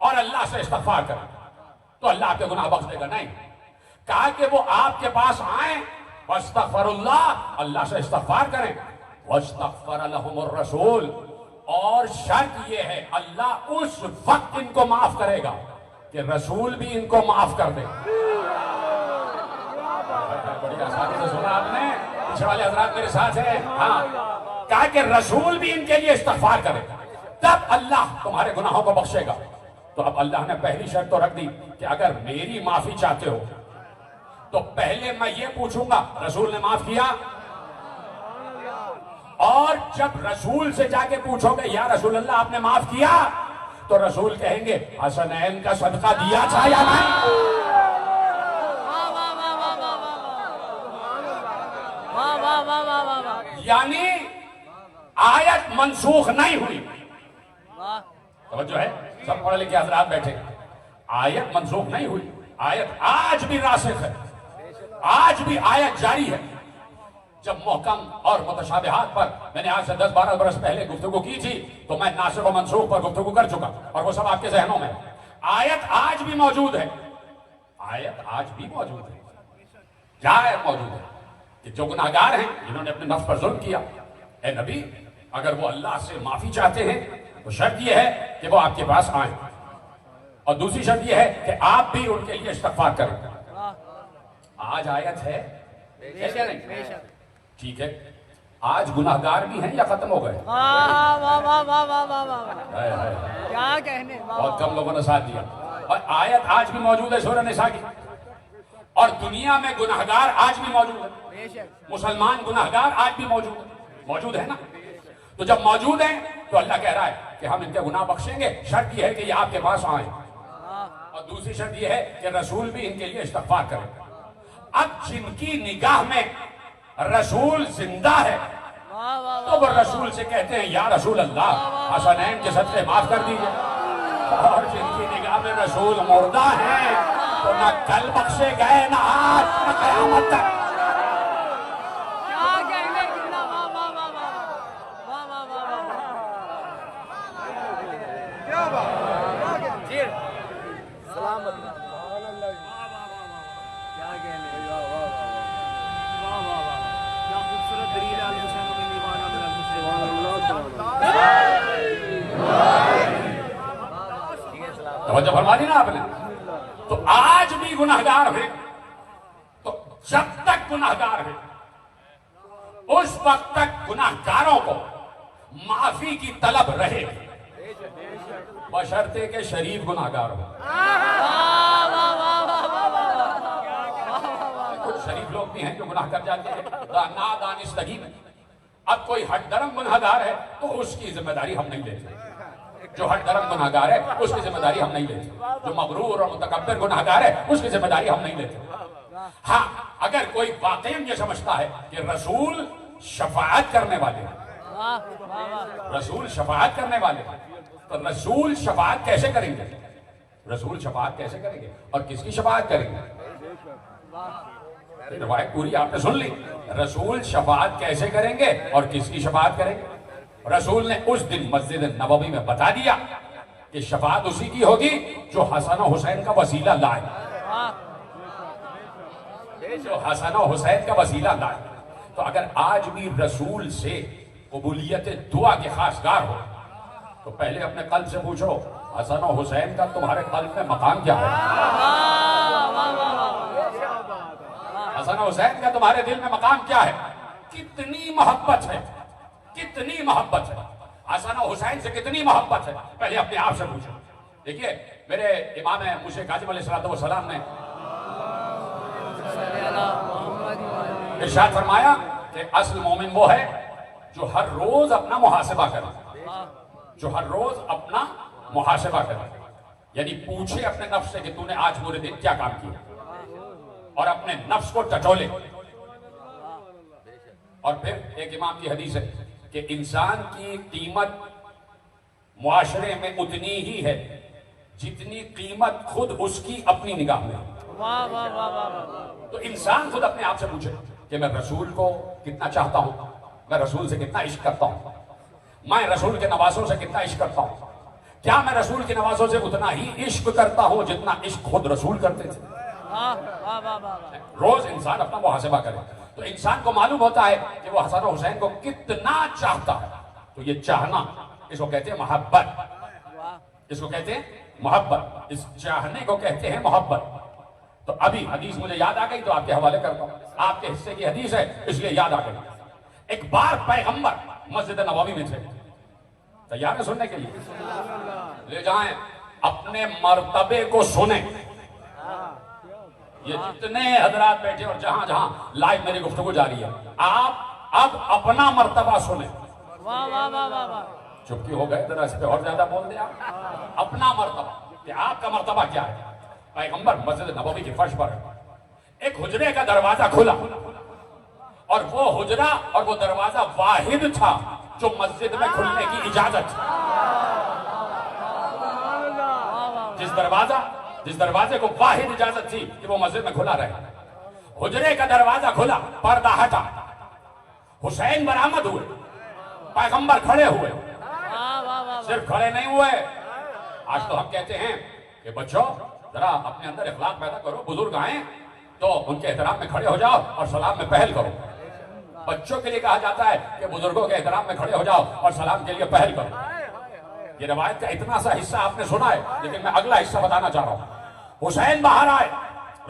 اور اللہ سے استغفار کریں تو اللہ آپ کے گناہ بخش دے گا، نہیں، کہا کہ وہ آپ کے پاس آئیں، وَاسْتَغْفَرُ اللَّهَ، اللہ سے استغفار کریں، وَاسْتَغْفَرَ لَهُمُ الرَّسُولُ، اور شرط یہ ہے اللہ اس وقت ان کو معاف کرے گا کہ رسول بھی ان کو معاف کر دے۔ بڑی آسانی سے سنا آپ نے، پیچھے والے حضرات میرے ساتھ ہیں، ہاں، کہا کہ رسول بھی ان کے لیے استغفار کرے تب اللہ تمہارے گناہوں کو بخشے گا۔ تو اب اللہ نے پہلی شرط تو رکھ دی کہ اگر میری معافی چاہتے ہو تو پہلے میں یہ پوچھوں گا رسول نے معاف کیا، اور جب رسول سے جا کے پوچھو گے یا رسول اللہ آپ نے معاف کیا، تو رسول کہیں گے حسنین کا صدقہ دیا تھا یا نہیں۔ یعنی آیت منسوخ نہیں ہوئی، توجہ ہے، سب پڑھے لکھے حضرات بیٹھے، آیت منسوخ نہیں ہوئی، آیت آج بھی راسخ ہے، آج بھی آیت جاری ہے۔ جب محکم اور متشابہات پر میں نے آج سے 10-12 برس پہلے گفتگو کی تھی تو میں ناسخ و منسوخ پر گفتگو کر چکا، اور وہ سب آپ کے ذہنوں میں، آیت آج بھی موجود ہے، آیت آج بھی موجود ہے۔ کیا آیت موجود ہے؟ کہ جو گناہگار ہیں جنہوں نے اپنے نفس پر ظلم کیا، اے نبی اگر وہ اللہ سے معافی چاہتے ہیں تو شرط یہ ہے کہ وہ آپ کے پاس آئیں، اور دوسری شرط یہ ہے کہ آپ بھی ان کے لیے استغفار کریں۔ آج آیت ہے کیا نہیں؟ ٹھیک ہے، آج گناہگار بھی ہیں یا ختم ہو گئے؟ کیا کہنے، بہت کم لوگوں نے ساتھ دیا، اور آیت آج بھی موجود ہے سورہ نساء کی، اور دنیا میں گناہگار آج بھی موجود ہے، مسلمان گناہگار آج بھی موجود ہے نا۔ تو جب موجود ہیں تو اللہ کہہ رہا ہے کہ ہم ان کے گناہ بخشیں گے، شرط یہ ہے کہ یہ آپ کے پاس آئیں، اور دوسری شرط یہ ہے کہ رسول بھی ان کے لیے استغفار کرے۔ اب جن کی نگاہ میں رسول زندہ ہے تو وہ رسول سے کہتے ہیں یا رسول اللہ حسنین کے صدقے معاف کر دیجئے، اور جن کی نگاہ میں رسول مردہ ہیں تو نہ کل بخشے گئے نہ آج نہ قیامت تک۔ کیا کہنے، کتنا واہ واہ واہ واہ واہ واہ واہ واہ، کیا بات، جی سلامت، کیا کہنے، توجہ فرما دی نا آپ نے۔ تو آج بھی گناہگار ہیں، تو جب تک گناہگار ہیں اس وقت تک گناہگاروں کو معافی کی طلب رہے، بشرطے کہ شریف گناہگار ہو۔ کچھ شریف لوگ بھی ہیں جو گناہ کر جاتے ہیں نادانستگی میں۔ اب کوئی ہٹ درم گناہگار ہے تو اس کی ذمہ داری ہم نہیں لیتے، جو ہٹ درم گناہگار ہے اس کی ذمہ داری ہم نہیں لیتے، جو مغرور اور متکبر گناہگار ہے اس کی ذمہ داری ہم نہیں لیتے۔ ہاں اگر کوئی واقعی یہ سمجھتا ہے کہ رسول شفاعت کرنے والے ہیں، واہ واہ واہ رسول شفاعت کرنے والے ہیں. تو رسول شفاعت کیسے کریں گے؟ رسول شفاعت کیسے کریں گے اور کس کی شفاعت کریں گے؟ روایت پوری آپ نے سن لی. رسول شفاعت کیسے کریں گے اور کس کی شفاعت کریں گے؟ رسول نے اس دن مسجد نبوی میں بتا دیا کہ شفاعت اسی کی ہوگی جو حسن و حسین کا وسیلہ لائے، جو حسن و حسین کا وسیلہ لائے. تو اگر آج بھی رسول سے قبولیت دعا کے خواستگار ہو تو پہلے اپنے قلب سے پوچھو حسن و حسین کا تمہارے قلب میں مقام کیا ہے؟ حسن و حسین کا تمہارے دل میں مقام کیا ہے؟ کتنی محبت ہے، کتنی محبت ہے حسن و حسین سے، کتنی محبت ہے پہلے اپنے آپ سے پوچھو. دیکھیے میرے امام موسیٰ کاظم علیہ السلام نے ارشاد فرمایا کہ اصل مومن وہ ہے جو ہر روز اپنا محاسبہ کرے، جو ہر روز اپنا محاسبہ کرے، یعنی پوچھے اپنے نفس سے کہ تو نے آج پورے دن کیا کام کیا، اور اپنے نفس کو ٹٹولے. اور پھر ایک امام کی حدیث ہے کہ انسان کی قیمت معاشرے میں اتنی ہی ہے جتنی قیمت خود اس کی اپنی نگاہ میں. تو انسان خود اپنے آپ سے پوچھے کہ میں رسول کو کتنا چاہتا ہوں، میں رسول سے کتنا عشق کرتا ہوں، میں رسول کے نوازوں سے کتنا عشق کرتا ہوں، کیا میں رسول کے نوازوں سے اتنا ہی عشق کرتا ہوں جتنا عشق خود رسول کرتے تھے. روز انسان اپنا محاسبہ کرے تو انسان کو معلوم ہوتا ہے کہ وہ حسن و حسین کو کتنا چاہتا ہے. تو یہ چاہنا اس کو کہتے ہیں محبت، اس کو کہتے ہیں محبت، اس چاہنے کو کہتے ہیں محبت. تو ابھی حدیث مجھے یاد آ گئی تو آپ کے حوالے کرتا ہوں، آپ کے حصے کی حدیث ہے اس لیے یاد آ گئی. ایک بار پیغمبر مسجد نبوی میں تھے، تیار ہے سننے کے لیے؟ لے جائیں اپنے مرتبے کو سنیں. یہ جتنے حضرات بیٹھے اور جہاں جہاں لائیو میری گفتگو جاری ہے، آپ اب اپنا مرتبہ سنیں. چپکی ہو گئے ذرا اس پہ اور زیادہ بول دیں. آپ اپنا مرتبہ کہ آپ کا مرتبہ کیا ہے. پیغمبر مسجد نبوی کی فرش پر ایک حجرے کا دروازہ کھلا اور وہ حجرہ اور وہ دروازہ واحد تھا جو مسجد میں کھلنے کی اجازت تھی. جس دروازے کو واحد اجازت تھی کہ وہ مسجد میں کھلا رہے. حجرے کا دروازہ کھلا، پردہ ہٹا، حسین برآمد ہوئے، پیغمبر کھڑے ہوئے. صرف کھڑے نہیں ہوئے، آج تو ہم کہتے ہیں کہ بچوں ذرا اپنے اندر اخلاق پیدا کرو، بزرگ آئیں تو ان کے احترام میں کھڑے ہو جاؤ اور سلام میں پہل کرو. بچوں کے لیے کہا جاتا ہے کہ بزرگوں کے احترام میں کھڑے ہو جاؤ اور سلام کے لیے پہل کرو. یہ روایت کا اتنا سا حصہ آپ نے سنا ہے، لیکن میں اگلا حصہ بتانا چاہ رہا ہوں. حسین باہر آئے،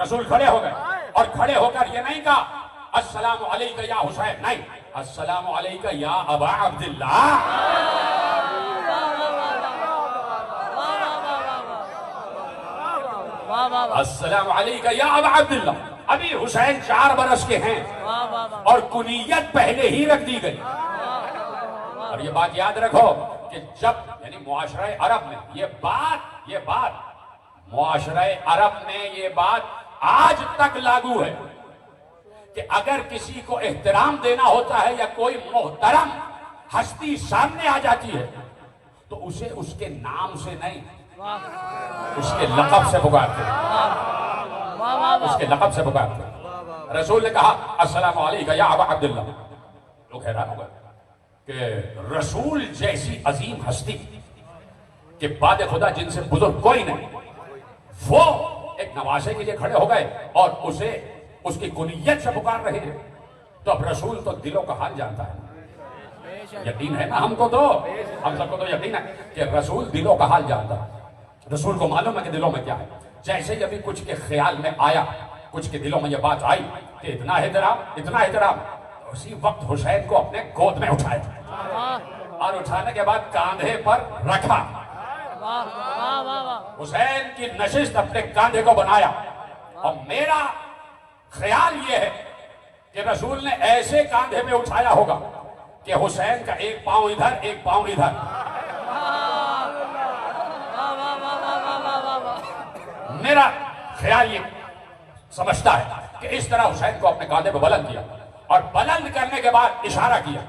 رسول کھڑے ہو گئے اور کھڑے ہو کر یہ نہیں کہا السلام علیکہ یا حسین، نہیں، السلام علیکہ یا ابا عبداللہ. السلام علیکہ یا ابا عبداللہ. ابھی حسین 4 برس کے ہیں اور کنیت پہلے ہی رکھ دی گئی. اور یہ بات یاد رکھو کہ جب یعنی معاشرہ عرب میں یہ بات معاشرہ عرب میں یہ بات آج تک لاگو ہے کہ اگر کسی کو احترام دینا ہوتا ہے یا کوئی محترم ہستی سامنے آ جاتی ہے تو اسے اس کے نام سے نہیں، اس کے لقب سے پکارتے ہیں، اس کے لقب سے پکارتے ہیں. رسول نے کہا السلام علیکہ یا ابا عبداللہ. لوگ حیران ہو گئے کہ رسول جیسی عظیم ہستی کہ بعد خدا جن سے بزرگ کوئی نہیں، وہ ایک نواسے کے لیے کھڑے ہو گئے اور اسے اس کی کنیت سے پکار رہے ہیں. تو اب رسول تو دلوں کا حال جانتا ہے. یقین ہے نا ہم سب کو تو یقین ہے کہ رسول دلوں کا حال جانتا ہے. رسول کو معلوم ہے کہ دلوں میں کیا ہے. جیسے ہی ابھی کچھ کے خیال میں آیا، کچھ کے دلوں میں یہ بات آئی کہ اتنا احترام، اسی وقت حسین کو اپنے گود میں اٹھایا اور اٹھانے کے بعد کاندھے پر رکھا. حسین کی نشست اپنے کاندھے کو بنایا. اور میرا خیال یہ ہے کہ رسول نے ایسے کاندھے میں اٹھایا ہوگا کہ حسین کا ایک پاؤں ادھر ایک پاؤں ادھر. میرا خیال یہ سمجھتا ہے کہ اس طرح حسین کو اپنے کاندھے پہ بلند کیا اور بلند کرنے کے بعد اشارہ کیا.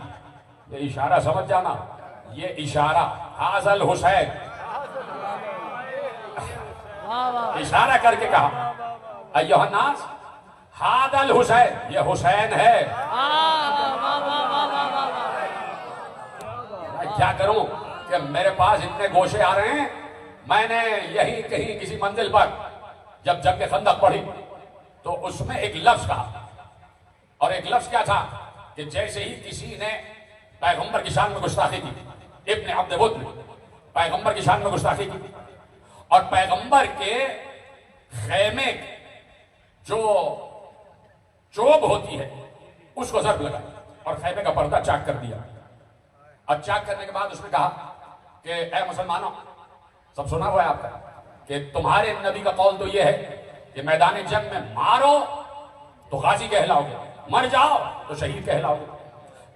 یہ اشارہ سمجھ جانا, یہ اشارہ حاضل حسین, اشارہ کر کے کہا ایھا الناس ھذا الحسین, یہ حسین ہے. میں کیا کروں کہ میرے پاس اتنے گوشے آ رہے ہیں. میں نے یہی کہیں کسی منزل پر جب جنگ خندق پڑھی تو اس میں ایک لفظ کہا, اور ایک لفظ کیا تھا کہ جیسے ہی کسی نے پیغمبر کی شان میں گستاخی کی, ابن عبد ود نے پیغمبر کی شان میں گستاخی کی, اور پیغمبر کے خیمے جو چوب ہوتی ہے اس کو ضرب لگا اور خیمے کا پردہ چاک کر دیا. اور چاک کرنے کے بعد اس نے کہا کہ اے مسلمانوں, سب سنا ہوا ہے آپ کا کہ تمہارے نبی کا قول تو یہ ہے کہ میدان جنگ میں مارو تو غازی کہلاؤ گے, مر جاؤ تو شہید کہلاؤ گے.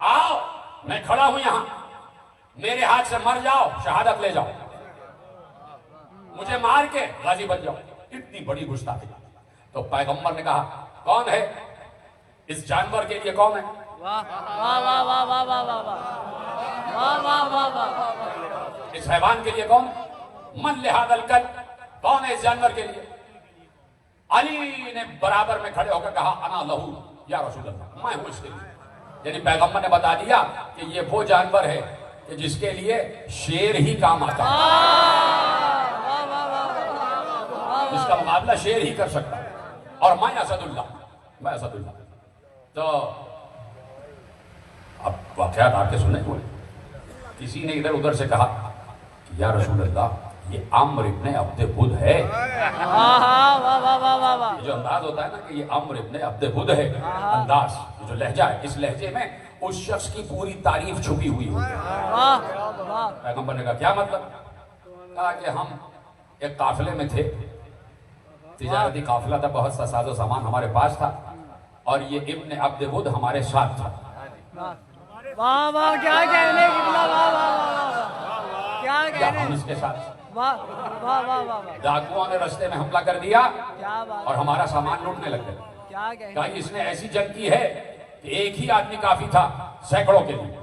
آؤ میں کھڑا ہوں یہاں, میرے ہاتھ سے مر جاؤ شہادت لے جاؤ, مجھے مار کے غازی بن جاؤ. اتنی بڑی گستاخی. تو پیغمبر نے کہا کون ہے اس جانور کے لیے, کون ہے اس حیوان کے لیے, کون من لہذا الکلب, کون ہے اس جانور کے لیے؟ علی نے برابر میں کھڑے ہو کر کہا انا لہو یا رسول اللہ, میں ہوں اس کے لیے. یعنی پیغمبر نے بتا دیا کہ یہ وہ جانور ہے کہ جس کے لیے شیر ہی کام آتا ہے, جس کا مقابلہ شیر ہی کر سکتا ہے. اور میں اسد اللہ, میں اسد اللہ. تو اب واقعات آپ کے سننے ہوئے. کسی نے ادھر ادھر سے کہا یا رسول اللہ یہ عمرو ابن عبد ود ہے. یہ جو انداز ہوتا ہے نا کہ یہ عمرو ابن عبد ود ہے, انداز, یہ جو لہجہ ہے, اس لہجے میں اس شخص کی پوری تعریف چھپی ہوئی ہوئی ہے. پیغمبر نے کہا کیا مطلب؟ کہا کہ ہم ایک قافلے میں تھے, تجارتی قافلہ تھا, بہت سا ساز و سامان ہمارے پاس تھا, اور یہ ابن عبد ود ہمارے ساتھ تھا. واہ واہ, کیا کہنے کی بلا, واہ واہ, کیا کہنے, ہم اس کے ساتھ واہ واہ واہ واہ, ڈاکوؤں نے رستے میں حملہ کر دیا کیا بات, اور ہمارا سامان لوٹنے لگ گئے. کیا کہنے, کہا اس نے ایسی جنگ کی ہے کہ ایک ہی آدمی کافی تھا سینکڑوں کے لیے,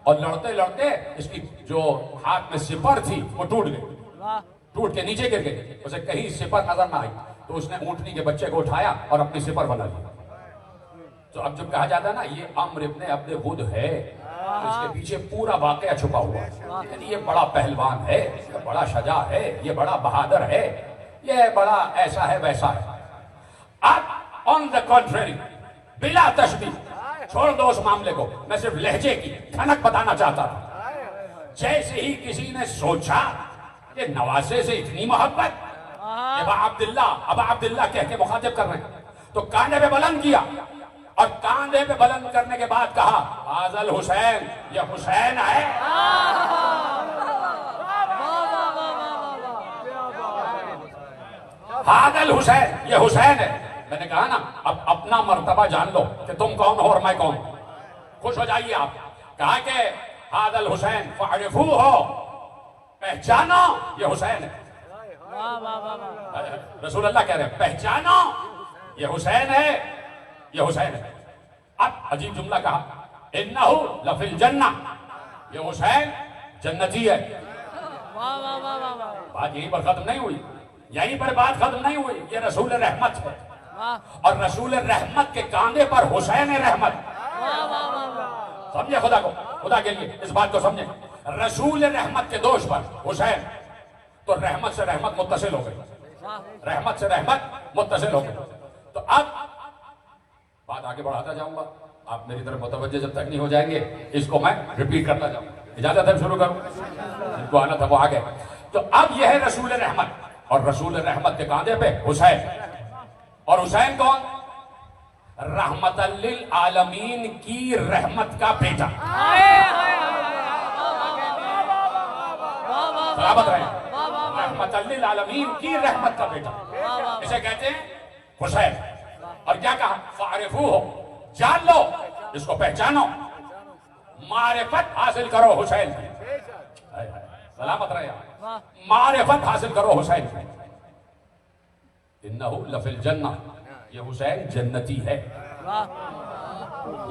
اور لڑتے لڑتے اس کی جو ہاتھ میں سپر تھی وہ ٹوٹ گئی, ٹوٹ کے نیچے گر گئی. اسے کہیں سپر نظر نہ آئی تو اس نے اونٹنی کے بچے کو اٹھایا اور اپنی سپر بنا لیا. تو اب جب کہا جاتا ہے نا یہ عمرو ابن عبد ود ہے, اس کے پیچھے پورا واقعہ چھپا ہوا ہے. یعنی یہ بڑا پہلوان ہے, یہ بڑا شجاع ہے, یہ بڑا بہادر ہے, یہ بڑا ایسا ہے ویسا ہے. اب آن دا کنٹریری, بلا تشبیہ, چھوڑ دو اس معاملے کو, میں صرف لہجے کی کھنک بتانا چاہتا تھا. جیسے ہی کسی نے سوچا کہ نواسے سے اتنی محبت, ابا عبداللہ کہہ کے مخاطب کر رہے ہیں, تو کاندھے پہ بلند کیا, اور کاندھے پہ بلند کرنے کے بعد کہا ھذا الحسین, یہ حسین ہے. ھذا الحسین, یہ حسین ہے. میں نے کہا نا اب اپنا مرتبہ جان لو کہ تم کون ہو اور میں کون ہوں, خوش ہو جائیے آپ. کہا کہ ھذا الحسین فاعرفوہ, پہچانو یہ حسین ہے. رسول اللہ کہہ رہے ہیں پہچانو یہ حسین ہے, یہ حسین ہے. اب عجیب جملہ کہا انہ لفی الجنہ, یہ حسین جنتی ہے. بات یہیں پر ختم نہیں ہوئی, یہیں پر بات ختم نہیں ہوئی. یہ رسول رحمت ہے, اور رسول رحمت کے کاندھے پر حسین رحمت. سمجھے خدا کو, خدا کے لیے اس بات کو سمجھے. رسول رحمت کے دوش پر حسین, تو رحمت سے رحمت متصل ہو گئی, رحمت سے رحمت متصل ہو گئی. تو اب بات آگے بڑھاتا جاؤں گا, آپ میری طرف متوجہ جب تک نہیں ہو جائیں گے اس کو میں ریپیٹ کرتا جاؤں گا. اجازت ہے شروع کروں, جن کو آنا تھا وہ آگے. تو اب یہ ہے رسول رحمت, اور رسول رحمت کے کاندھے پہ حسین. اور حسین کون؟ رحمت للعالمین کی رحمت کا بیٹا. برابر رہے, رحمت للعالمین کی رحمت کا بیٹا, اسے کہتے ہیں حسین. اور کیا کہا فاعرفوہ, جان لو اس کو, پہچانو, معرفت حاصل کرو حسین کی. سلامت رہے آپ, معرفت حاصل کرو حسین کی. انہ لفی الجنہ, یہ حسین جنتی ہے.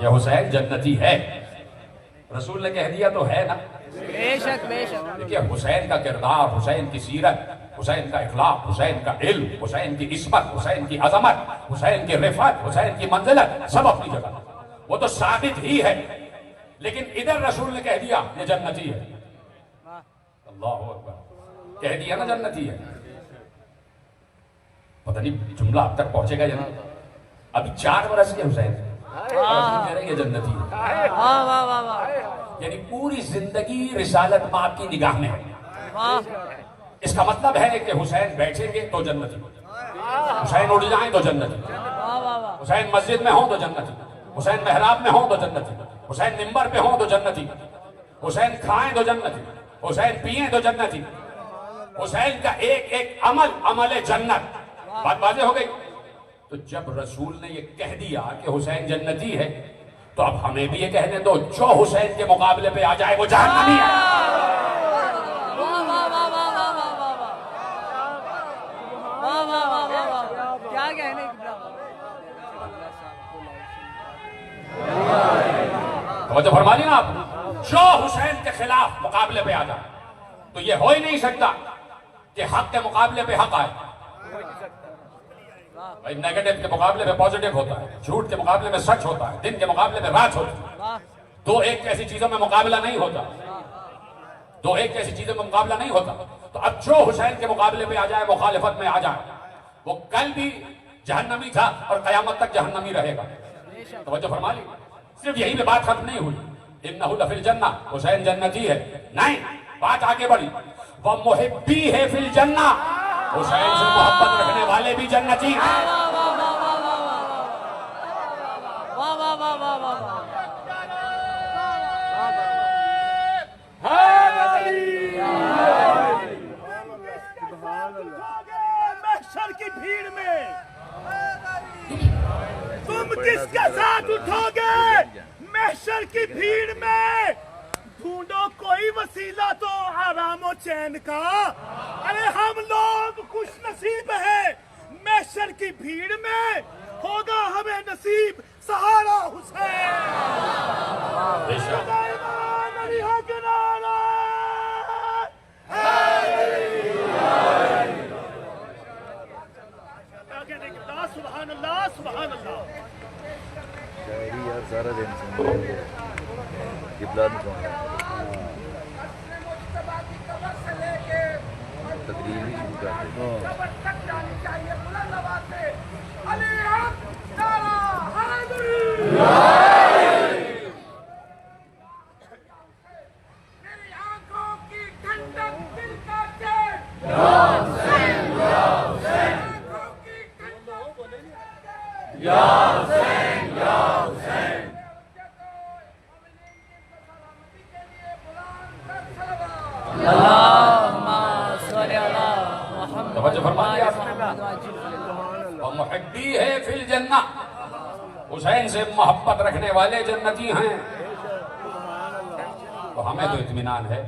یہ حسین جنتی ہے. رسول نے کہہ دیا تو ہے نا. بے شک بے شک. دیکھیے حسین کا کردار، حسین کی سیرت، حسین کا اخلاق، حسین کا علم، حسین کی عصمت، حسین کی عظمت، حسین کی رفعت، حسین کی منزلت سب اپنی جگہ، وہ تو ثابت ہی ہے. لیکن ادھر رسول نے کہہ دیا یہ جنتی ہے. اللہ اکبر، کہہ دیا نا جنتی ہے. پتہ نہیں جملہ اب تک پہنچے گا یا نہیں. ابھی 4 برس کے حسین رسول کہہ رہے ہیں یہ جنتی ہے. واہ واہ واہ واہ یعنی پوری زندگی رسالت ماں کی نگاہ میں ہے. واہ. اس کا مطلب ہے کہ حسین بیٹھیں گے تو جنتی، حسین اٹھ جائیں تو جنتی، واہ واہ واہ. حسین مسجد میں ہوں تو جنتی، حسین محراب میں ہوں تو جنتی، حسین ممبر پہ ہوں تو جنتی، حسین کھائیں تو جنتی، حسین پئیں تو جنتی. حسین کا ایک ایک عمل عمل جنت. بات واضح ہو گئی. تو جب رسول نے یہ کہہ دیا کہ حسین جنتی ہے تو اب ہمیں بھی یہ کہنے دو جو حسین کے مقابلے پہ آ جائے وہ جہنمی ہے. واہ واہ واہ واہ واہ واہ واہ واہ. واہ واہ واہ واہ واہ. کیا کہنے کی توجہ فرما لی نا آپ. جو حسین کے خلاف مقابلے پہ آ جائے تو یہ ہو ہی نہیں سکتا کہ حق کے مقابلے پہ حق آئے. بھائی نیگیٹو کے مقابلے میں پازیٹو ہوتا ہے، جھوٹ کے مقابلے میں سچ ہوتا ہے، دن کے مقابلے میں رات ہوتی ہے. دو ایک ایسی چیزوں میں مقابلہ نہیں ہوتا، دو ایک ایسی چیزوں میں مقابلہ نہیں ہوتا. تو اب جو حسین کے مقابلے پہ آ جائے، مخالفت میں آ جائے، وہ کل بھی جہنمی تھا اور قیامت تک جہنمی رہے گا. توجہ فرما لی. صرف یہی پہ بات ختم نہیں ہوئی. انہ لفی الجنہ، حسین جنتی ہے. نہیں، بات آگے بڑھی. وہ محبی ہے فی الجنہ، حسین سے محبت رکھنے والے بھی جنتی ہیں. واہ واہ واہ واہ واہ. محشر کی بھیڑ میں تم کس کے ساتھ اٹھو گے؟ محشر کی بھیڑ میں ڈھونڈو کوئی وسیلہ تو آرام و چین کا. ارے ہم لوگ خوش نصیب ہیں، محشر کی بھیڑ میں ہوگا ہمیں نصیب سہارا حسین. علی حق نعرہ سبحان اللہ سبحان اللہ. شاعری یار سارا دن سن جبلان تقریر بھی شروع کر میری آنکھوں کی ٹھنڈک دل کا چین. توجہ فرما لیا. اور محبی ہے فی الجنہ، حسین سے محبت رکھنے والے جنتی ہیں. تو ہمیں تو اطمینان ہے.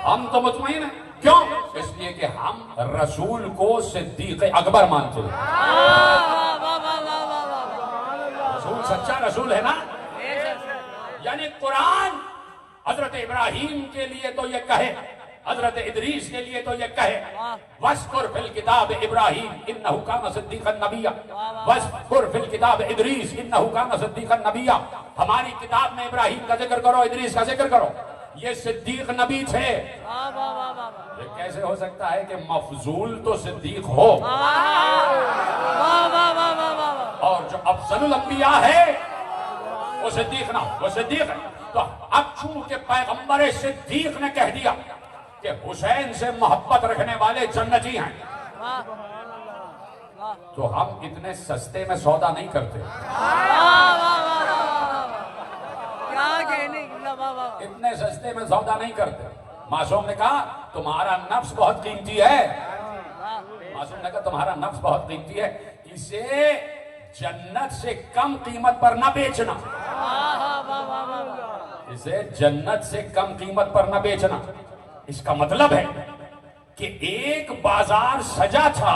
ہم تو مطمئن ہیں. کیوں؟ اس لیے کہ ہم رسول کو صدیق اکبر مانتے ہیں. رسول سچا رسول ہے نا. یعنی قرآن حضرت ابراہیم کے لیے تو یہ کہے، حضرت ادریس کے لیے تو یہ کہے وَاذْكُرْ فِي الْكِتَابِ إِبْرَاهِيمَ إِنَّهُ كَانَ صِدِّيقًا نَبِيًّا، وَاذْكُرْ فِي الْكِتَابِ إِدْرِيسَ إِنَّهُ كَانَ صِدِّيقًا نَبِيًّا. ہماری کتاب میں ابراہیم کا ذکر کرو، ادریس کا ذکر کرو، یہ صدیق نبی تھے. یہ کیسے ہو سکتا ہے کہ مفضول تو صدیق ہو اور جو افضل الانبیاء ہے وہ صدیق نہ ہو؟ وہ صدیق ہے. تو اب چونکہ پیغمبر صدیق نے کہہ دیا کہ حسین سے محبت رکھنے والے جنتی ہیں، تو ہم اتنے سستے میں سودا نہیں کرتے. اتنے سستے میں سودا نہیں کرتے. معصوم نے کہا تمہارا نفس بہت قیمتی ہے. معصوم نے کہا تمہارا نفس بہت قیمتی ہے، اسے جنت سے کم قیمت پر نہ بیچنا. اسے جنت سے کم قیمت پر نہ بیچنا. اس کا مطلب ہے کہ ایک بازار سجا تھا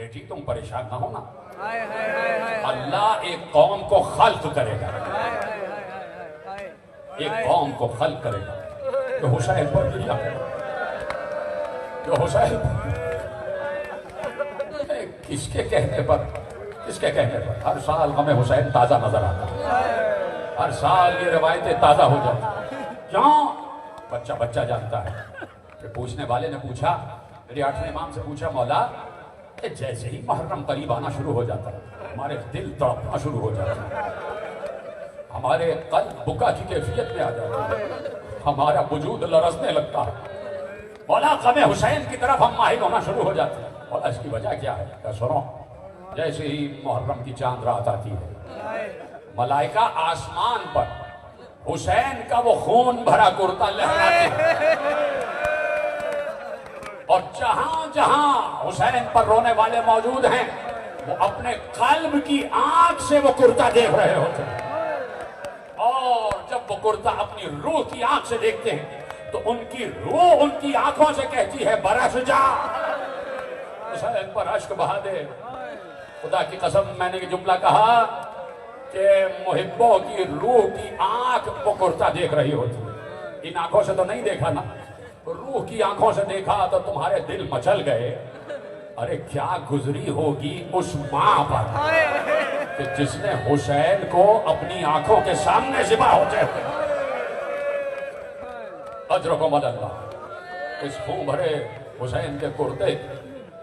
بیٹی تم پریشان نہ ہونا، ہائے ہائے ہائے ہائے اللہ ایک قوم کو خلق کرے گا، ہائے ہائے ہائے ہائے ایک قوم کو خلق کرے گا جو حسین پر گریا کرے، جو حسین کس کے کہنے پر ہر سال ہمیں حسین تازہ نظر آتا ہے، ہر سال یہ روایتیں تازہ ہو جاتی ہیں۔ کیوں؟ بچہ جانتا ہے۔ کہ پوچھنے والے نے پوچھا، میری 8ویں امام سے پوچھا، مولا کہ جیسے ہی محرم قریب آنا شروع ہو جاتا ہے ہمارے دل تڑپنا شروع ہو جاتا ہے، ہمارے قلب بکا کی کیفیت میں آ جاتا ہے، ہمارا وجود لرزنے لگتا ہے، مولا غم حسین کی طرف ہم مائل ہونا شروع ہو جاتے ہیں۔ مولا اس کی وجہ کیا ہے؟ کہ سنو، جیسے ہی محرم کی چاند رات آتی ہے ملائکہ آسمان پر حسین کا وہ خون بھرا کرتا لہراتے ہیں، اور جہاں جہاں حسین پر رونے والے موجود ہیں وہ اپنے قلب کی آنکھ سے وہ کرتا دیکھ رہے ہوتے ہیں، اور جب وہ کرتا اپنی روح کی آنکھ سے دیکھتے ہیں تو ان کی روح ان کی آنکھوں سے کہتی ہے برس جا، حسین پر اشک بہا دے۔ خدا کی قسم میں نے یہ جملہ کہا کہ محبوں کی روح کی آنکھ وہ کرتا دیکھ رہی ہوتی ہے، ان آنکھوں سے تو نہیں دیکھا نا، روح کی آنکھوں سے دیکھا تو تمہارے دل مچل گئے۔ ارے کیا گزری ہوگی اس ماں پر کہ جس نے حسین کو اپنی آنکھوں کے سامنے ذبح ہوتے ہوئے، اجرکم اللہ، اس خون بھرے حسین کے کرتے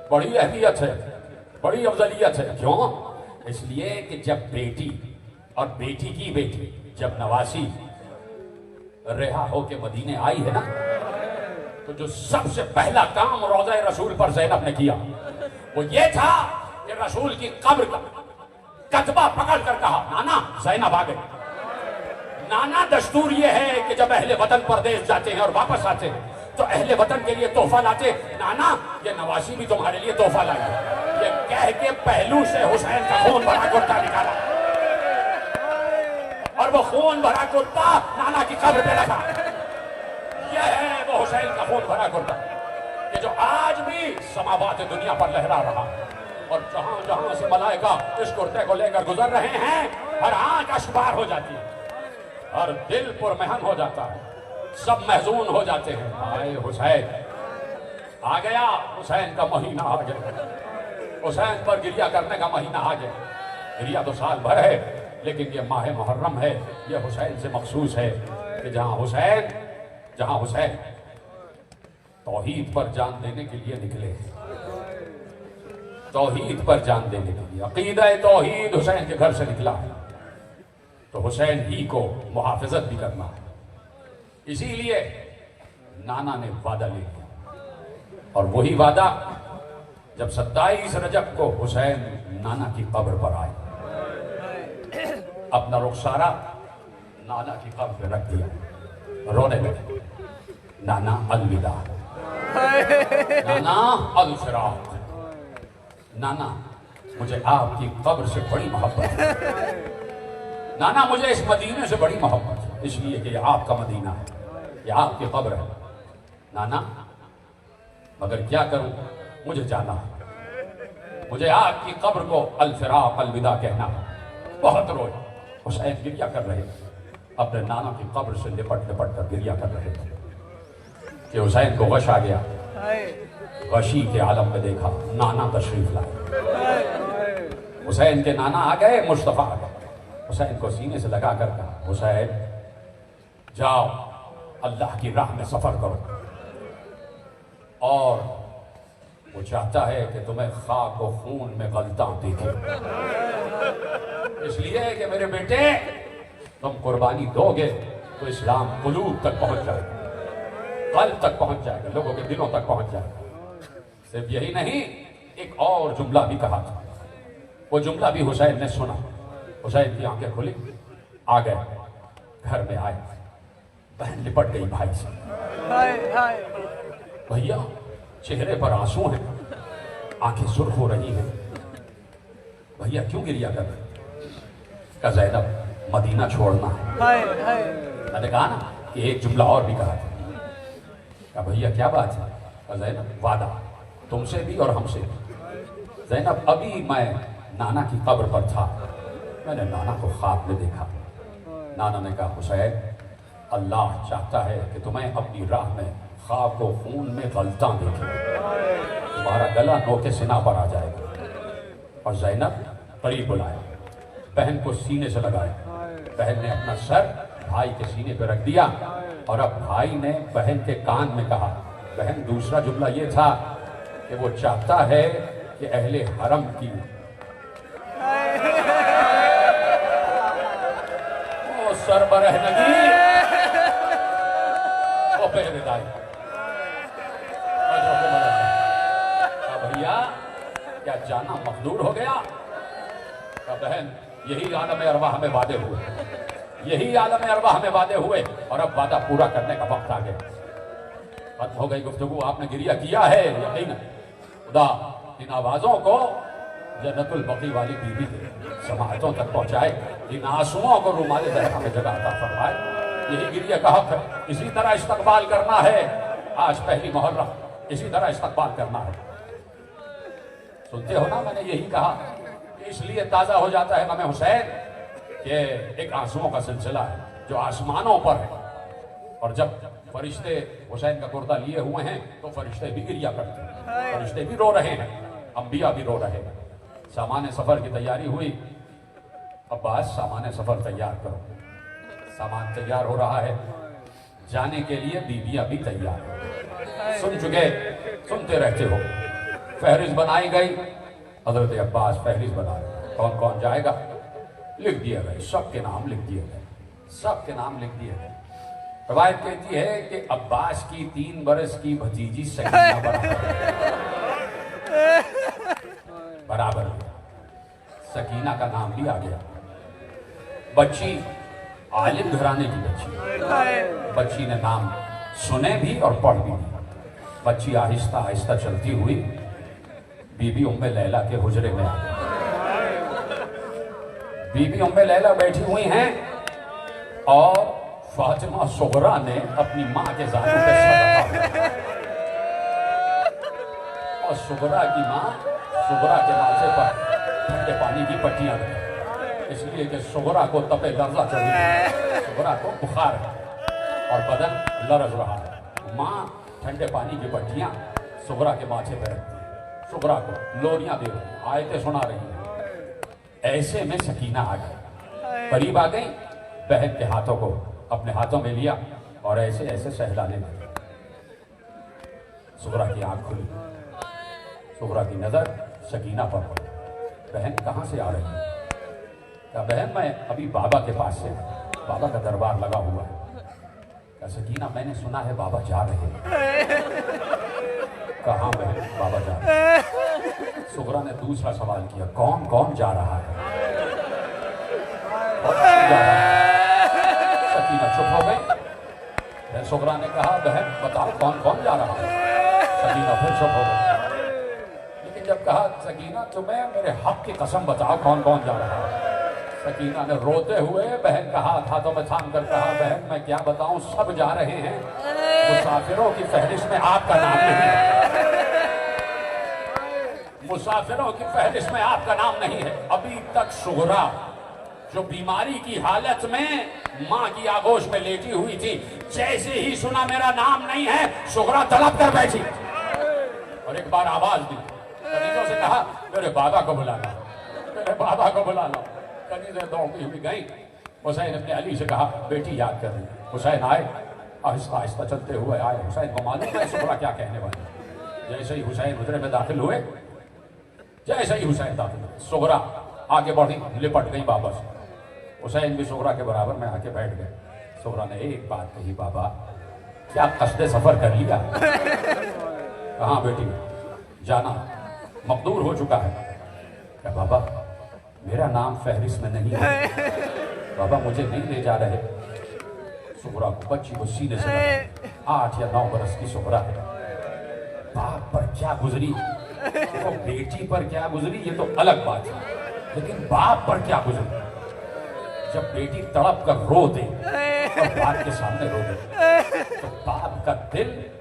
بڑی اہمیت ہے، بڑی افضلیت ہے۔ کیوں؟ اس لیے کہ جب بیٹی اور بیٹی کی بیٹی جب نواسی رہا ہو کے مدینے آئی ہے نا، تو جو سب سے پہلا کام روضہ رسول پر زینب نے کیا وہ یہ تھا کہ رسول کی قبر کا کتبہ پکڑ کر کہا، نانا زینب آ گئی۔ نانا دستور یہ ہے کہ جب اہل وطن پردیس جاتے ہیں اور واپس آتے ہیں تو اہل وطن کے لیے تحفہ لاتے، نانا یہ نواسی بھی تمہارے لیے تحفہ لائی ہے، یہ کہہ کے پہلو سے حسین کا خون بھرا کرتا نکالا، اور وہ خون بھرا کرتا نانا کی قبر پہ رکھا۔ یہ ہے وہ حسین کا خون بھرا کرتا کہ جو آج بھی سماوات دنیا پر لہرا رہا، اور جہاں جہاں سے ملائکہ اس کرتے کو لے کر گزر رہے ہیں ہر آنکھ اشبار ہو جاتی ہے، ہر دل پر مہن ہو جاتا ہے، سب محزون ہو جاتے ہیں۔ آئے حسین آ گیا، حسین کا مہینہ آ گیا، حسین پر گریہ کرنے کا مہینہ آ گیا۔ گریہ تو سال بھر ہے لیکن یہ ماہ محرم ہے، یہ حسین سے مخصوص ہے کہ جہاں حسین توحید پر جان دینے کے لیے نکلے، توحید پر جان دینے کے لیے، عقیدہ توحید حسین کے گھر سے نکلا ہے تو حسین ہی کو محافظت بھی کرنا ہے۔ اسی لیے نانا نے وعدہ لے لیا، اور وہی وعدہ جب 27 رجب کو حسین نانا کی قبر پر آئے، اپنا رخسارہ نانا کی قبر پہ رکھ دیا، رونے لگے، نانا الوداع، نانا الفراق، نانا مجھے آپ کی قبر سے بڑی محبت ہے، نانا مجھے اس مدینے سے بڑی محبت ہے، اس لیے کہ یہ آپ کا مدینہ ہے، یہ آپ کی قبر ہے، نانا مگر کیا کروں، مجھے جانا ہے، مجھے آپ کی قبر کو الفراق الوداع کہنا ہے۔ بہت روئے، حسین گریہ کر رہے تھے، اپنے نانا کی قبر سے لپٹ لپٹ کر گریہ کر رہے تھے کہ حسین کو غش آ گیا، غشی کے عالم میں دیکھا نانا تشریف لائے، حسین کے نانا آ گئے، مصطفیٰ آ گئے، حسین کو سینے سے لگا کر کہا، حسین جاؤ اللہ کی راہ میں سفر کرو، اور وہ چاہتا ہے کہ تمہیں خاک و خون میں غلطاں دیکھے، اس لیے کہ میرے بیٹے تم قربانی دو گے تو اسلام قلوب تک پہنچ جائے گا، قلب تک پہنچ جائے گا، لوگوں کے دلوں تک پہنچ جائے گا۔ صرف یہی نہیں، ایک اور جملہ بھی کہا تھا، وہ جملہ بھی حسین نے سنا، حسین کی آنکھیں کھلی، آ گئے، گھر میں آئے، بہن لپٹ گئی بھائی سے، بھیا چہرے پر آنسو ہیں، آنکھیں سرخ ہو رہی ہیں، بھیا کیوں گریہ کر رہے؟ کہ زینب مدینہ چھوڑنا ہے۔ میں نے کہا نا کہ ایک جملہ اور بھی کہا تھا، کہ بھیا کیا بات ہے؟ کہ زینب وعدہ تم سے بھی اور ہم سے بھی، زینب ابھی میں نانا کی قبر پر تھا، میں نے نانا کو خواب میں دیکھا۔ نانا نے کہا حسین اللہ چاہتا ہے کہ تمہیں اپنی راہ میں خواب کو خون میں غلطاں دیکھے، تمہارا گلا نوکے سنا پر آ جائے گا۔ اور زینب قریب بلایا، بہن کو سینے سے لگایا، بہن نے اپنا سر بھائی کے سینے پہ رکھ دیا، اور اب بھائی نے بہن کے کان میں کہا، بہن دوسرا جملہ یہ تھا کہ وہ چاہتا ہے کہ اہل حرم کی وہ سربرہنگی وہ پہلے دائی بھیا کیا جانا مقدور ہو گیا؟ کہا بہن یہی عالم ارواح میں وعدے ہوئے، یہی عالم ارواح میں وعدے ہوئے، اور اب وعدہ پورا کرنے کا وقت آ گیا۔ ختم ہو گئی گفتگو، آپ نے گریہ کیا ہے، یقینا خدا ان آوازوں کو جنت البقیع والی بیوی کے سماعتوں تک پہنچائے، ان آنسوؤں کو رومال زہرا میں جگہ عطا فرمائے۔ یہی گریہ کا حق ہے، اسی طرح استقبال کرنا ہے۔ آج پہلی محرم، اسی طرح استقبال کرنا ہے۔ سنتے ہو نا، میں نے یہی کہا کہ اس لیے تازہ ہو جاتا ہے غم حسین کہ ایک آنسوؤں کا سلسلہ ہے جو آسمانوں پر ہے، اور جب فرشتے حسین کا کردہ لیے ہوئے ہیں تو فرشتے بھی گریہ کرتے ہیں، فرشتے بھی رو رہے ہیں، انبیاء بھی رو رہے ہیں۔ سامان سفر کی تیاری ہوئی، عباس سامان سفر تیار کرو۔ سامان تیار ہو رہا ہے، جانے کے لیے بیویاں بھی تیار ہیں۔ سن چکے، سنتے رہتے ہو۔ فہرست بنائی گئی، حضرت عباس فہرست بنا رہے، کون کون جائے گا لکھ دیا گئے، سب کے نام لکھ دیے گئے، سب کے نام لکھ دیے گئے۔ روایت کہتی ہے کہ عباس کی 3 برس کی بھتیجی سکینہ برابر سکینہ کا نام بھی آ گیا۔ بچی عالم گھرانے کی بچی، بچی نے نام سنے بھی اور پڑھ بھی نہیں۔ بچی آہستہ آہستہ چلتی ہوئی بی بی ام لیلہ کے حجرے میں آئی۔ بی بی ام لیلہ بیٹھی ہوئی ہیں اور فاطمہ صغرا نے اپنی ماں کے زانوں پہ سر رکھا، اور صغرا کی ماں صغرا کے ماتھے پر ٹھنڈے پانی کی پٹیاں رکھی، اس لیے کہ صغرا کو تپے لرزہ چڑھی ہے، صغرا کو بخار ہے اور بدن لرز رہا ہے۔ ماں ٹھنڈے پانی کی پٹیاں صغرا کے ماتھے پہ رکھتی ہے، صغرا کو لوریاں دے رہی ہیں، آیتیں سنا رہی ہیں۔ ایسے میں سکینہ آ گئی، قریب آ گئی، بہن کے ہاتھوں کو اپنے ہاتھوں میں لیا اور ایسے ایسے سہلانے لگے۔ صغرا کی آنکھ کھلی، صغرا کی نظر سکینہ پر پڑی۔ بہن کہاں سے آ رہی ہے؟ کہا بہن میں ابھی بابا کے پاس سے، بابا کا دربار لگا ہوا ہے۔ کہا سکینہ میں نے سنا ہے بابا جا رہے ہیں۔ کہاں بہن بابا جا رہے ہیں؟ صغرا نے دوسرا سوال کیا، کون کون جا رہا ہے؟ جا رہا ہے۔ سکینہ چپ ہو گئی۔ پھر صغرا نے کہا بہن بتاؤ کون کون جا رہا ہے؟ سکینہ پھر چپ ہو گئی، لیکن جب کہا سکینہ تمہیں میرے حق کی قسم بتاؤ کون کون جا رہا ہے؟ سکینہ نے روتے ہوئے بہن کا ہاتھ ہاتھوں میں تھام کر کہا بہن میں کیا بتاؤں، سب جا رہے ہیں، مسافروں کی فہرست میں آپ کا نام نہیں ہے، مسافروں کی فہرست میں آپ کا نام نہیں ہے۔ ابھی تک صغرا جو بیماری کی حالت میں ماں کی آغوش میں لیٹی ہوئی تھی، جیسے ہی سنا میرا نام نہیں ہے صغرا تڑپ کر بیٹھی اور ایک بار آواز دی، کنیزوں سے کہا میرے بابا کو بلا لاؤ، میرے بابا کو بلا لاؤ۔ کنیزیں دوڑتی ہوئی گئیں، حسین اپنے علی سے کہا بیٹی یاد کر رہی۔ حسین آئے، آہستہ آہستہ چلتے ہوئے آئے، حسین کو معلوم ہے صغرا کیا کہنے والی۔ جیسے ہی حسین حجرے میں داخل ہوئے، جیسے ہی حسین داخل ہوئے، صغرا آگے بڑھی، لپٹ گئی بابا سے۔ حسین بھی صغرا کے برابر میں آ کے بیٹھ گئے۔ صغرا نے ایک بات کہی، بابا کیا قصد سفر کر لیا؟ کہاں بیٹی جانا مقدور ہو چکا ہے؟ کہ بابا میرا نام فہرست میں نہیں ہے، بابا مجھے نہیں لے جا رہے۔ صغرا کو بچی کو سینے سے لگا، 8 یا 9 برس کی صغرا ہے۔ باپ پر کیا گزری، وہ بیٹی پر کیا گزری یہ تو الگ بات ہے، لیکن باپ پر کیا گزری؟ جب بیٹی تڑپ کر رو دے اور باپ کے سامنے رو دے تو باپ کا دل